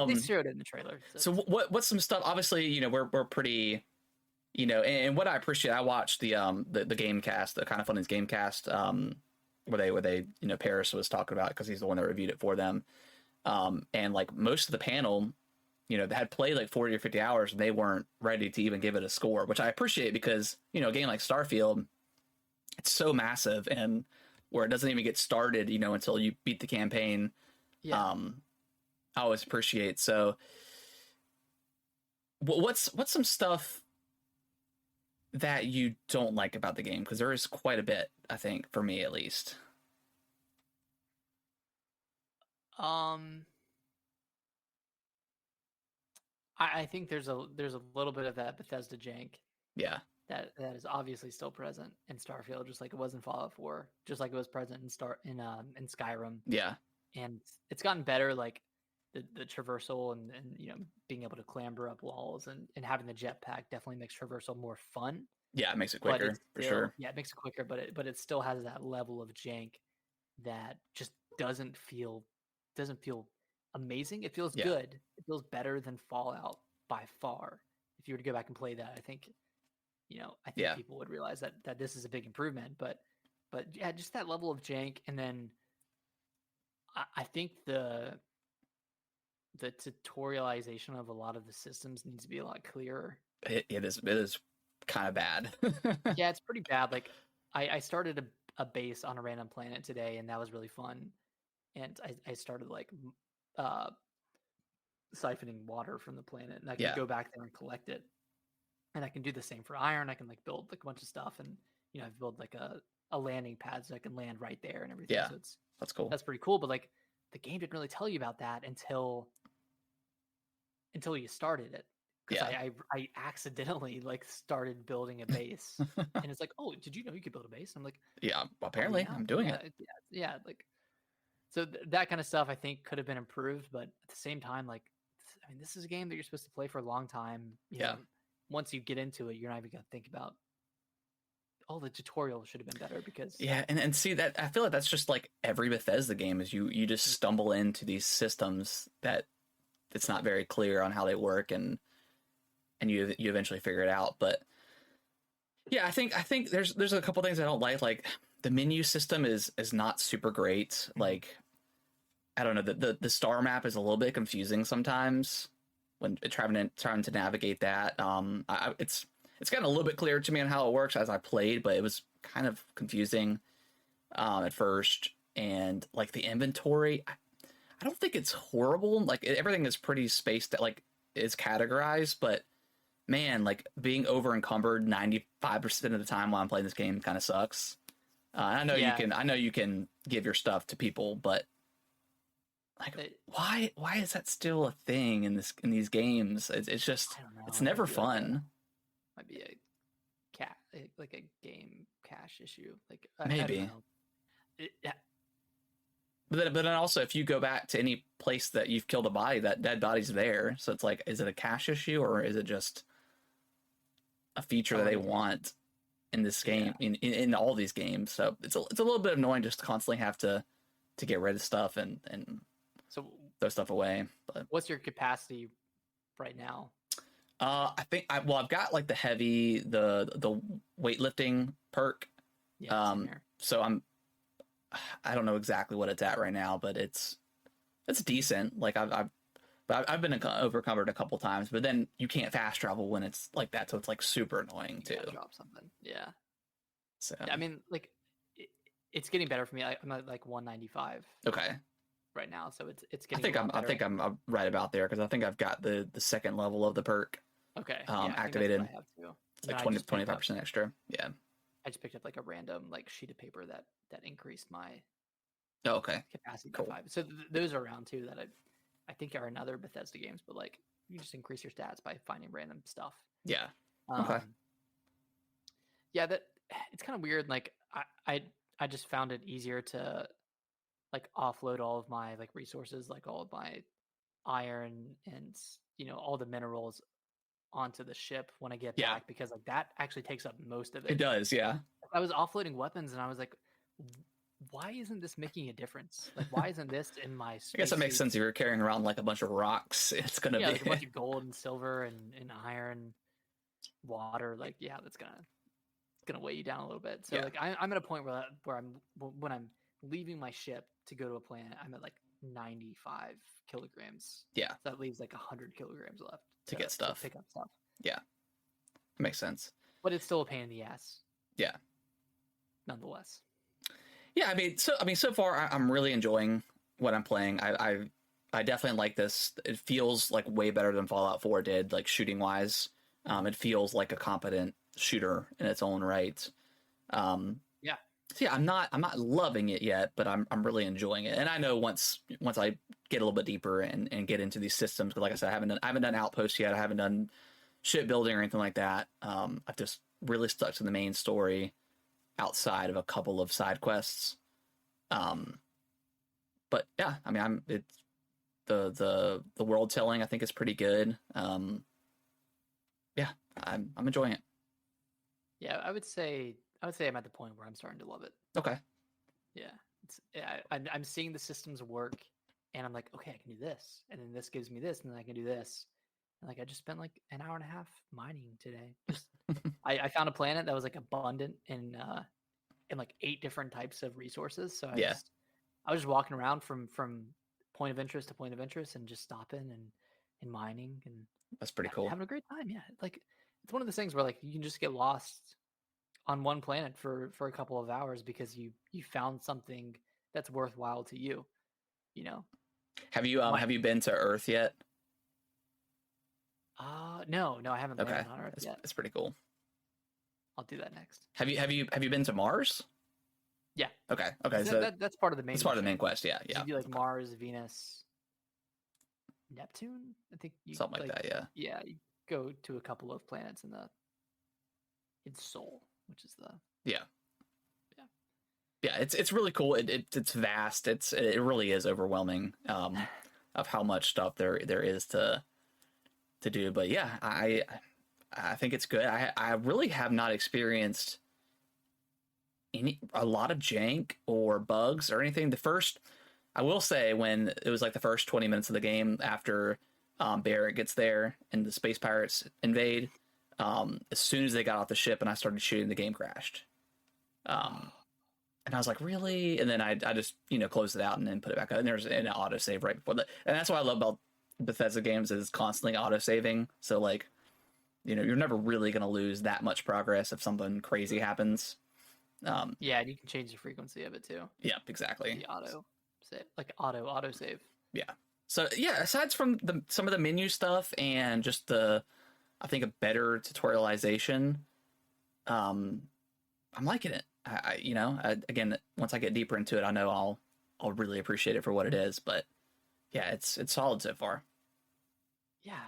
Speaker 2: They showed it in the trailer.
Speaker 1: So what's some stuff? Obviously, we're pretty. And what I appreciate, I watched the Gamecast, the Kind of Funny's Gamecast, where they Paris was talking about it because he's the one that reviewed it for them, and like most of the panel, they had played like 40 or 50 hours and they weren't ready to even give it a score, which I appreciate because a game like Starfield, it's so massive and where it doesn't even get started, until you beat the campaign. Yeah. I always appreciate. So, what's some stuff that you don't like about the game? Because there is quite a bit, I think, for me at least.
Speaker 2: I think there's a little bit of that Bethesda jank.
Speaker 1: Yeah.
Speaker 2: That is obviously still present in Starfield, just like it was in Fallout 4, just like it was present in Skyrim.
Speaker 1: Yeah.
Speaker 2: And it's gotten better, like the traversal and being able to clamber up walls and having the jetpack definitely makes traversal more fun.
Speaker 1: Yeah, it makes it quicker for sure.
Speaker 2: Yeah, it makes it quicker, but it still has that level of jank that just doesn't feel amazing. It feels good. It feels better than Fallout by far. If you were to go back and play that, I think people would realize that this is a big improvement. But yeah, just that level of jank, and then I think the tutorialization of a lot of the systems needs to be a lot clearer.
Speaker 1: It is kind of bad.
Speaker 2: Yeah, it's pretty bad. Like I started a base on a random planet today, and that was really fun. And I started like siphoning water from the planet, and I can go back there and collect it. And I can do the same for iron. I can like build like a bunch of stuff, and I've built like a landing pad so I can land right there and everything.
Speaker 1: Yeah,
Speaker 2: so
Speaker 1: that's cool.
Speaker 2: That's pretty cool. But like the game didn't really tell you about that until you started it. Because I accidentally like started building a base, and it's like, oh, did you know you could build a base? And I'm like,
Speaker 1: yeah, apparently I'm doing it.
Speaker 2: Yeah, like so that kind of stuff I think could have been improved, but at the same time, like, I mean, this is a game that you're supposed to play for a long time. You know, once you get into it, you're not even gonna think about, oh, the tutorial should have been better because
Speaker 1: and see that I feel like that's just like every Bethesda game is you just stumble into these systems that it's not very clear on how they work and you eventually figure it out. But yeah, I think there's a couple things I don't like. Like the menu system is not super great. Like I don't know, the star map is a little bit confusing sometimes when trying to navigate that. It's gotten a little bit clearer to me on how it works as I played, but it was kind of confusing at first. And like the inventory, I don't think it's horrible. Like everything is pretty spaced, like is categorized, but man, like being over encumbered 95% of the time while I'm playing this game kind of sucks. I know you can give your stuff to people, but like why is that still a thing in these games? It's just it's never fun.
Speaker 2: Might be like a game cache issue. Like
Speaker 1: maybe.
Speaker 2: I don't know.
Speaker 1: But then also, if you go back to any place that you've killed a body, that dead body's there. So it's like, is it a cache issue or is it just a feature that they want in this game, in all these games? So it's a little bit annoying just to constantly have to get rid of stuff and
Speaker 2: so
Speaker 1: throw stuff away. But
Speaker 2: what's your capacity right now?
Speaker 1: I think I've got like the heavy, the weightlifting perk.
Speaker 2: Yeah.
Speaker 1: So I don't know exactly what it's at right now, but it's decent. Like I've been overcumbered a couple times, but then you can't fast travel when it's like that, so it's like super annoying too.
Speaker 2: Drop something, yeah.
Speaker 1: So
Speaker 2: I mean, like it's getting better for me. I'm at like 195.
Speaker 1: Okay.
Speaker 2: Right now, so it's getting.
Speaker 1: I think I'm right about there because I think I've got the second level of the perk.
Speaker 2: Okay.
Speaker 1: Activated.
Speaker 2: I have too.
Speaker 1: It's like 25% extra. Yeah.
Speaker 2: I just picked up like a random like sheet of paper that increased my capacity by 5. So those are around too that I think are in other Bethesda games, but like you just increase your stats by finding random stuff.
Speaker 1: Yeah. Okay.
Speaker 2: Yeah, that it's kind of weird. Like I just found it easier to like offload all of my like resources, like all of my iron and all the minerals onto the ship when I get back, because like that actually takes up most of it.
Speaker 1: It does, yeah.
Speaker 2: I was offloading weapons and I was like, why isn't this making a difference? Like, why isn't this in my space?
Speaker 1: I guess that makes sense. If you're carrying around like a bunch of rocks, it's gonna be
Speaker 2: like a bunch of gold and silver and iron, water. Like, yeah, that's gonna weigh you down a little bit. So like, I'm at a point where when I'm leaving my ship to go to a planet, I'm at like 95 kilograms.
Speaker 1: Yeah.
Speaker 2: So that leaves like 100 kilograms left
Speaker 1: to get stuff.
Speaker 2: To pick up stuff.
Speaker 1: Yeah. Makes sense.
Speaker 2: But it's still a pain in the ass.
Speaker 1: Yeah.
Speaker 2: Nonetheless.
Speaker 1: Yeah, I mean, so far I'm really enjoying what I'm playing. I definitely like this. It feels like way better than Fallout 4 did, like shooting wise. It feels like a competent shooter in its own right. So yeah, I'm not loving it yet, but I'm really enjoying it. And I know once I get a little bit deeper and get into these systems, because like I said, I haven't done outposts yet. I haven't done shipbuilding or anything like that. I've just really stuck to the main story outside of a couple of side quests. But yeah, I mean, it's the world telling I think is pretty good. Yeah, I'm enjoying it.
Speaker 2: Yeah, I would say I'm at the point where I'm starting to love it.
Speaker 1: Okay.
Speaker 2: Yeah, I'm seeing the systems work, and I'm like, okay, I can do this, and then this gives me this, and then I can do this. And like I just spent like an hour and a half mining today. Just I found a planet that was like abundant in like 8 different types of resources. So I was just walking around from point of interest to point of interest and just stopping and mining, and
Speaker 1: that's pretty cool.
Speaker 2: Having a great time. Yeah, like it's one of those things where like you can just get lost on one planet for a couple of hours because you found something that's worthwhile to you.
Speaker 1: Have you been to Earth yet?
Speaker 2: No, I haven't
Speaker 1: Okay,
Speaker 2: landed on Earth yet.
Speaker 1: it's pretty cool.
Speaker 2: I'll do that next.
Speaker 1: Have you been to Mars?
Speaker 2: Yeah.
Speaker 1: Okay.
Speaker 2: So that's part of the main.
Speaker 1: That's part of the main quest. Yeah.
Speaker 2: You do like Mars, Venus, Neptune. I think you
Speaker 1: Something like that. Yeah.
Speaker 2: Yeah, you go to a couple of planets in Sol, which is the
Speaker 1: yeah. It's really cool. It's vast. It really is overwhelming. Of how much stuff there is to do. But yeah, I think it's good. I really have not experienced a lot of jank or bugs or anything. I will say, when it was like the first 20 minutes of the game after Barrett gets there and the space pirates invade, as soon as they got off the ship and I started shooting, the game crashed. And I was like, really? And then I just, closed it out and then put it back up. And there's an autosave right before that. And that's what I love about Bethesda games, is constantly autosaving. So like, you're never really going to lose that much progress if something crazy happens.
Speaker 2: Yeah, and you can change the frequency of it too.
Speaker 1: Yeah, exactly.
Speaker 2: The auto save, like auto save.
Speaker 1: Yeah. So yeah, aside from some of the menu stuff and just I think a better tutorialization, I'm liking it. Again, once I get deeper into it, I know I'll really appreciate it for what it is. But yeah, it's solid so far.
Speaker 2: Yeah,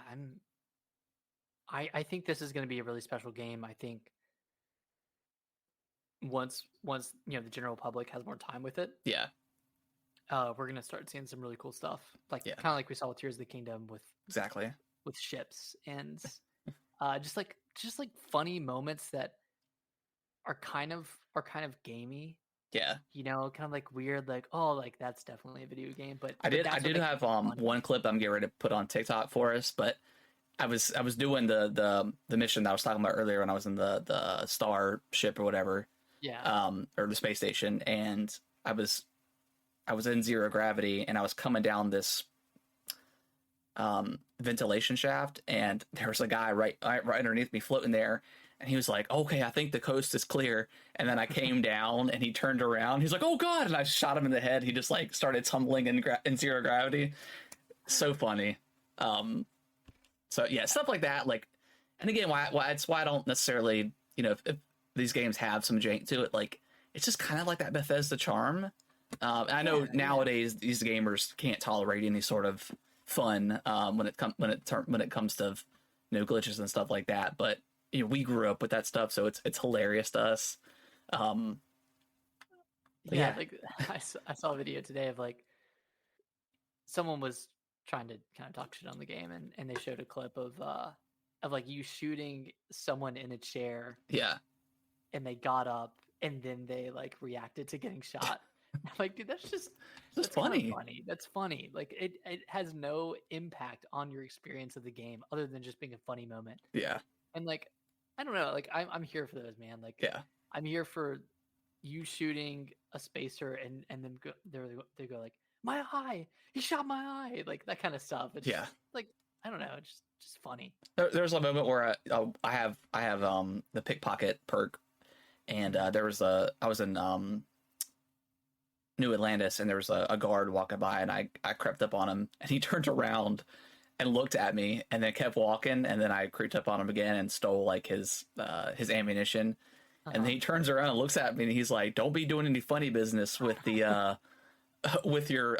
Speaker 2: I think this is going to be a really special game. I think once the general public has more time with it,
Speaker 1: yeah,
Speaker 2: we're gonna start seeing some really cool stuff, like
Speaker 1: Yeah.
Speaker 2: kind of like we saw with Tears of the Kingdom
Speaker 1: exactly.
Speaker 2: with ships and just like funny moments that are kind of gamey.
Speaker 1: Yeah,
Speaker 2: Kind of like weird, like, oh, like that's definitely a video game. But
Speaker 1: I did have one clip I'm getting ready to put on TikTok for us, but I was doing the mission that I was talking about earlier when I was in the star ship or whatever.
Speaker 2: Yeah.
Speaker 1: Or the space station, and I was in zero gravity, and I was coming down this ventilation shaft, and there was a guy right underneath me floating there, and he was like, okay, I think the coast is clear. And then I came down, and he turned around, he's like, oh god, and I shot him in the head. He just like started tumbling in zero gravity. So funny. So yeah, stuff like that, like, and again, why I don't necessarily, if these games have some jank to it, like, it's just kind of like that Bethesda charm. I know nowadays these gamers can't tolerate any sort of fun when it comes to glitches and stuff like that. But we grew up with that stuff, so it's hilarious to us.
Speaker 2: Yeah, like I saw a video today of like someone was trying to kind of talk shit on the game, and they showed a clip of like you shooting someone in a chair.
Speaker 1: Yeah.
Speaker 2: And they got up, and then they like reacted to getting shot. I'm like, dude, that's
Speaker 1: funny.
Speaker 2: Funny. That's funny. Like it has no impact on your experience of the game other than just being a funny moment.
Speaker 1: Yeah.
Speaker 2: And like, I don't know. Like I'm here for those, man. Like,
Speaker 1: yeah,
Speaker 2: I'm here for you shooting a spacer and then they go like, my eye, he shot my eye, like that kind of stuff. It's just, like, I don't know, it's just funny.
Speaker 1: There's a moment where I have the pickpocket perk, and I was in New Atlantis, and there was a guard walking by, and I crept up on him, and he turned around and looked at me, and then kept walking, and then I creeped up on him again and stole like his ammunition. And then he turns around and looks at me, and he's like, "Don't be doing any funny business with the with your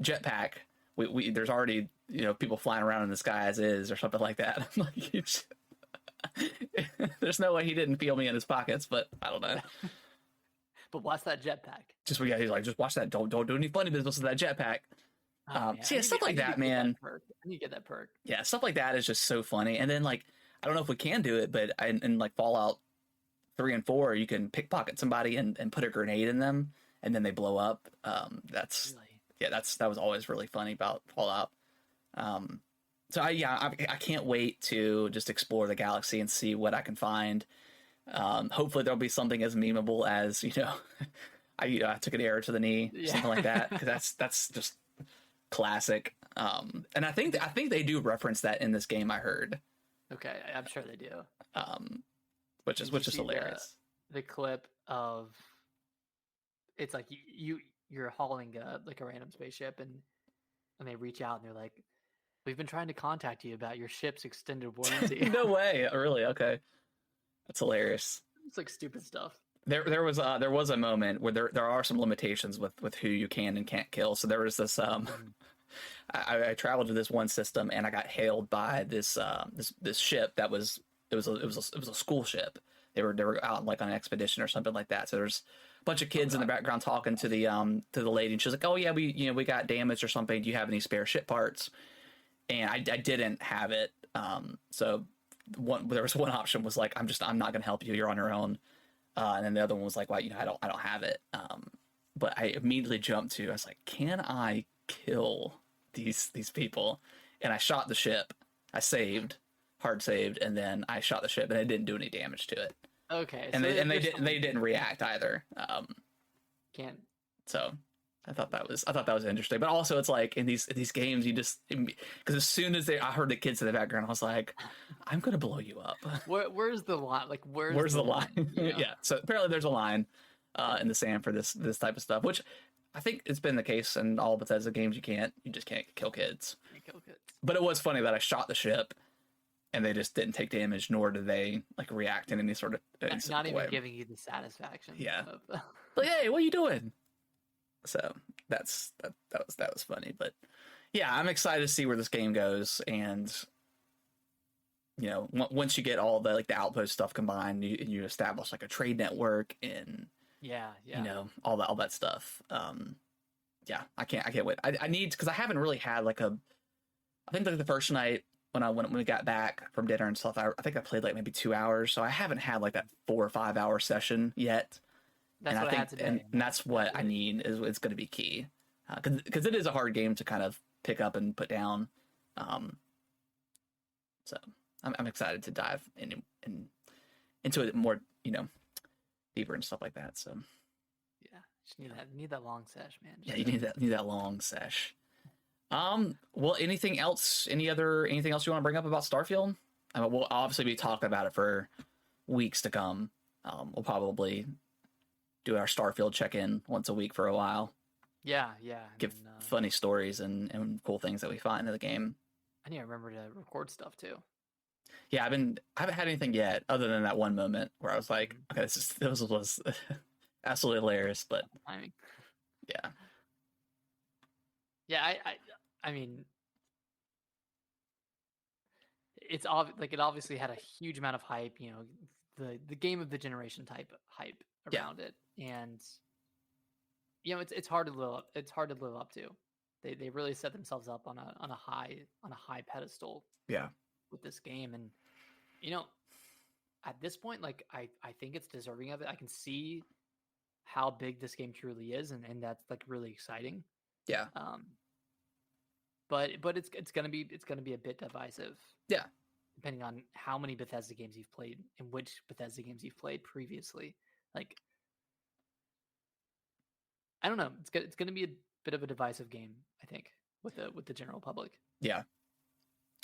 Speaker 1: jetpack. We there's already people flying around in the sky as is, or something like that." I'm like, there's no way he didn't feel me in his pockets, but I don't know.
Speaker 2: But watch that jetpack.
Speaker 1: He's like, just watch that. Don't do any funny business with that jetpack. Stuff like that, man.
Speaker 2: I need to get that perk.
Speaker 1: Yeah, stuff like that is just so funny. And then like, I don't know if we can do it, but in like Fallout 3 and 4, you can pickpocket somebody and put a grenade in them, and then they blow up. That was always really funny about Fallout. So I can't wait to just explore the galaxy and see what I can find. Hopefully there'll be something as memeable as I took an arrow to the knee, something like that, because that's just classic. And I think they do reference that in this game, I heard.
Speaker 2: Okay, I'm sure they do.
Speaker 1: Which is hilarious.
Speaker 2: The clip of it's like you're hauling a random spaceship, and they reach out and they're like, We've been trying to contact you about your ship's extended warranty.
Speaker 1: No way. Really? Okay. That's hilarious.
Speaker 2: It's like stupid stuff.
Speaker 1: There was a moment where there are some limitations with who you can and can't kill. So there was this I traveled to this one system and I got hailed by this this ship that was it was a school ship. They were out like on an expedition or something like that. So there's a bunch of kids in the background talking to the lady, and she was like, "Oh yeah, we got damaged or something. Do you have any spare ship parts?" And I didn't have it. So there was one option was like, I'm not gonna help you. You're on your own. And then the other one was like, well, I don't have it. But I immediately jumped to, I was like, can I kill these people? And I shot the ship. I hard saved, and then I shot the ship, and it didn't do any damage to it.
Speaker 2: Okay.
Speaker 1: And they didn't react either.
Speaker 2: Can't.
Speaker 1: So I thought that was interesting. But also, it's like in these games, you just, because as soon as I heard the kids in the background, I was like, I'm gonna blow you up.
Speaker 2: Where's the line? Like
Speaker 1: where's the line? Yeah. So apparently there's a line in the sand for this type of stuff, which I think it's been the case in all Bethesda games. You just can't kill kids. But it was funny that I shot the ship and they just didn't take damage, nor did they like react in any sort of
Speaker 2: not even
Speaker 1: way.
Speaker 2: Giving you the satisfaction.
Speaker 1: Yeah. Like, hey, what are you doing? So that was funny. But yeah, I'm excited to see where this game goes. And once you get all the like the Outpost stuff combined, you establish like a trade network and all that stuff. Yeah, I can't wait. I need, because I haven't really had like I think like the first night when we got back from dinner and stuff, I think I played like maybe 2 hours. So I haven't had like that 4 or 5 hour session yet.
Speaker 2: That's what I had today.
Speaker 1: And that's what I need. It's going to be key, because it is a hard game to kind of pick up and put down. So I'm excited to dive into it more, deeper and stuff like that. So
Speaker 2: yeah, just need that long sesh, man.
Speaker 1: Yeah, you need that long sesh. Well, anything else? Anything else you want to bring up about Starfield? I mean, we'll obviously be talking about it for weeks to come. We'll probably do our Starfield check-in once a week for a while.
Speaker 2: Yeah.
Speaker 1: Give funny stories and cool things that we find in the game.
Speaker 2: I need to remember to record stuff too.
Speaker 1: Yeah, I haven't had anything yet, other than that one moment where I was like, okay, this was absolutely hilarious. But
Speaker 2: timing.
Speaker 1: Yeah.
Speaker 2: Yeah, I mean, it's like it obviously had a huge amount of hype. The game of the generation type hype around it, and it's hard to live up. It's hard to live up to. They really set themselves up on a high pedestal.
Speaker 1: Yeah.
Speaker 2: With this game, and at this point, like I think it's deserving of it. I can see how big this game truly is, and that's like really exciting.
Speaker 1: Yeah.
Speaker 2: But it's gonna be a bit divisive.
Speaker 1: Yeah.
Speaker 2: Depending on how many Bethesda games you've played and which Bethesda games you've played previously. Like, I don't know. It's gonna be a bit of a divisive game, I think, with the general public.
Speaker 1: Yeah.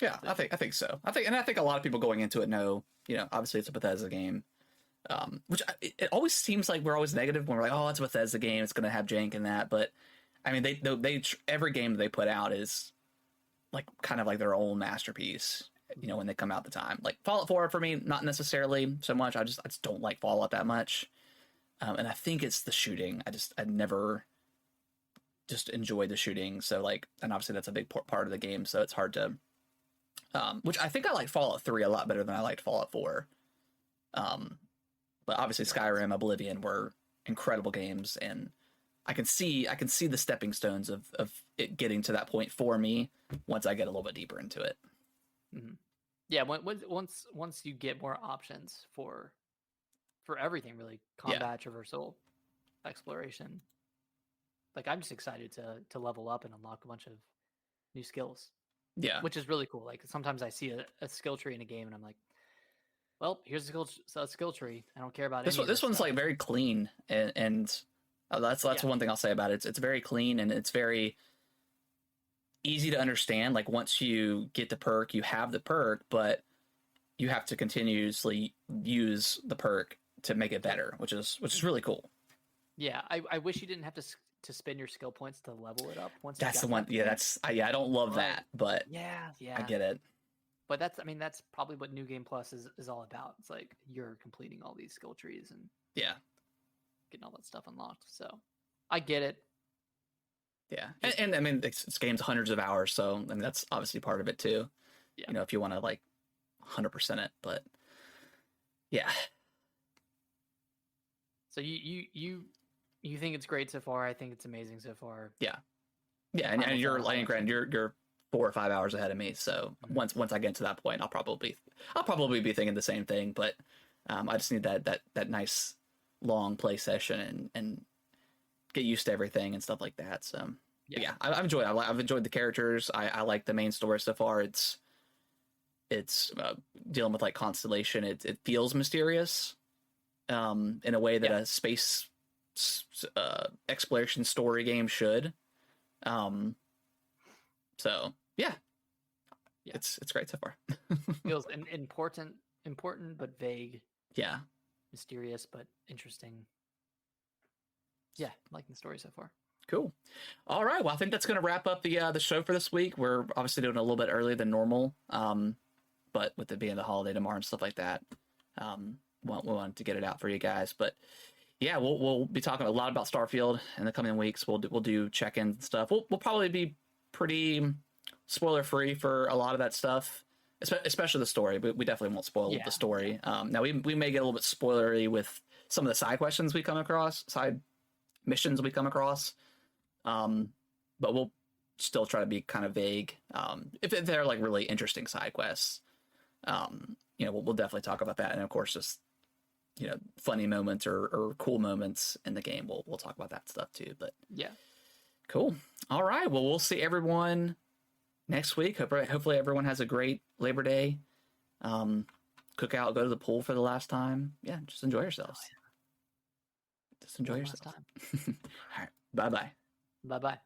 Speaker 1: Yeah, I think so. I think a lot of people going into it know, obviously it's a Bethesda game, which it always seems like we're always negative when we're like, oh, it's a Bethesda game, it's going to have jank and that. But I mean, they every game they put out is like kind of like their own masterpiece. When they come out the time, like Fallout 4 for me, not necessarily so much. I just don't like Fallout that much, and I think it's the shooting. I never just enjoy the shooting. So like, and obviously that's a big part of the game. So it's hard to. Which I think I liked Fallout 3 a lot better than I liked Fallout 4. But obviously Skyrim, Oblivion were incredible games, and I can see the stepping stones of it getting to that point for me once I get a little bit deeper into it.
Speaker 2: Mm-hmm. Yeah, once you get more options for everything, really, combat, traversal, exploration. Like, I'm just excited to level up and unlock a bunch of new skills.
Speaker 1: Yeah,
Speaker 2: which is really cool. Like, sometimes I see a skill tree in a game, and I'm like, well, here's a skill tree. I don't care about
Speaker 1: this one's stuff. Like very clean, and that's one thing I'll say about it. It's very clean, and it's very easy to understand. Like, once you get the perk, you have the perk, but you have to continuously use the perk to make it better, which is really cool.
Speaker 2: Yeah, I wish you didn't have to to spend your skill points to level it up. Once
Speaker 1: that's the one. Yeah, I don't love that, but
Speaker 2: yeah,
Speaker 1: I get it.
Speaker 2: But that's probably what New Game Plus is all about. It's like you're completing all these skill trees and getting all that stuff unlocked. So I get it.
Speaker 1: Yeah, and I mean this game's hundreds of hours, so I mean that's obviously part of it too. Yeah. You know, if you want to like 100% it, but yeah.
Speaker 2: So you think it's great so far? I think it's amazing so far.
Speaker 1: Yeah, and you're like, granted, you're 4 or 5 hours ahead of me. So once I get to that point, I'll probably be thinking the same thing. But I just need that nice long play session and get used to everything and stuff like that. So yeah, I've enjoyed it. I've enjoyed the characters. I like the main story so far. It's dealing with like Constellation. It feels mysterious in a way that a space exploration story game should. So yeah, it's great so far.
Speaker 2: Feels important but vague.
Speaker 1: Yeah,
Speaker 2: mysterious but interesting. Yeah, liking the story so far.
Speaker 1: Cool. All right. Well, I think that's going to wrap up the show for this week. We're obviously doing a little bit earlier than normal, but with it being the holiday tomorrow and stuff like that, we wanted to get it out for you guys. But yeah, we'll be talking a lot about Starfield in the coming weeks. We'll do check-ins and stuff. We'll probably be pretty spoiler free for a lot of that stuff, especially the story. But we definitely won't spoil the story. Now we may get a little bit spoilery with some of the side questions we come across, side missions we come across. But we'll still try to be kind of vague. If they're like really interesting side quests, we'll definitely talk about that. And of course, just funny moments or cool moments in the game. We'll talk about that stuff too. But
Speaker 2: yeah,
Speaker 1: cool. All right. Well, we'll see everyone next week. Hopefully everyone has a great Labor Day. Cook out, go to the pool for the last time. Yeah, just enjoy yourselves. Just enjoy yourselves. All right. Bye-bye.
Speaker 2: Bye-bye.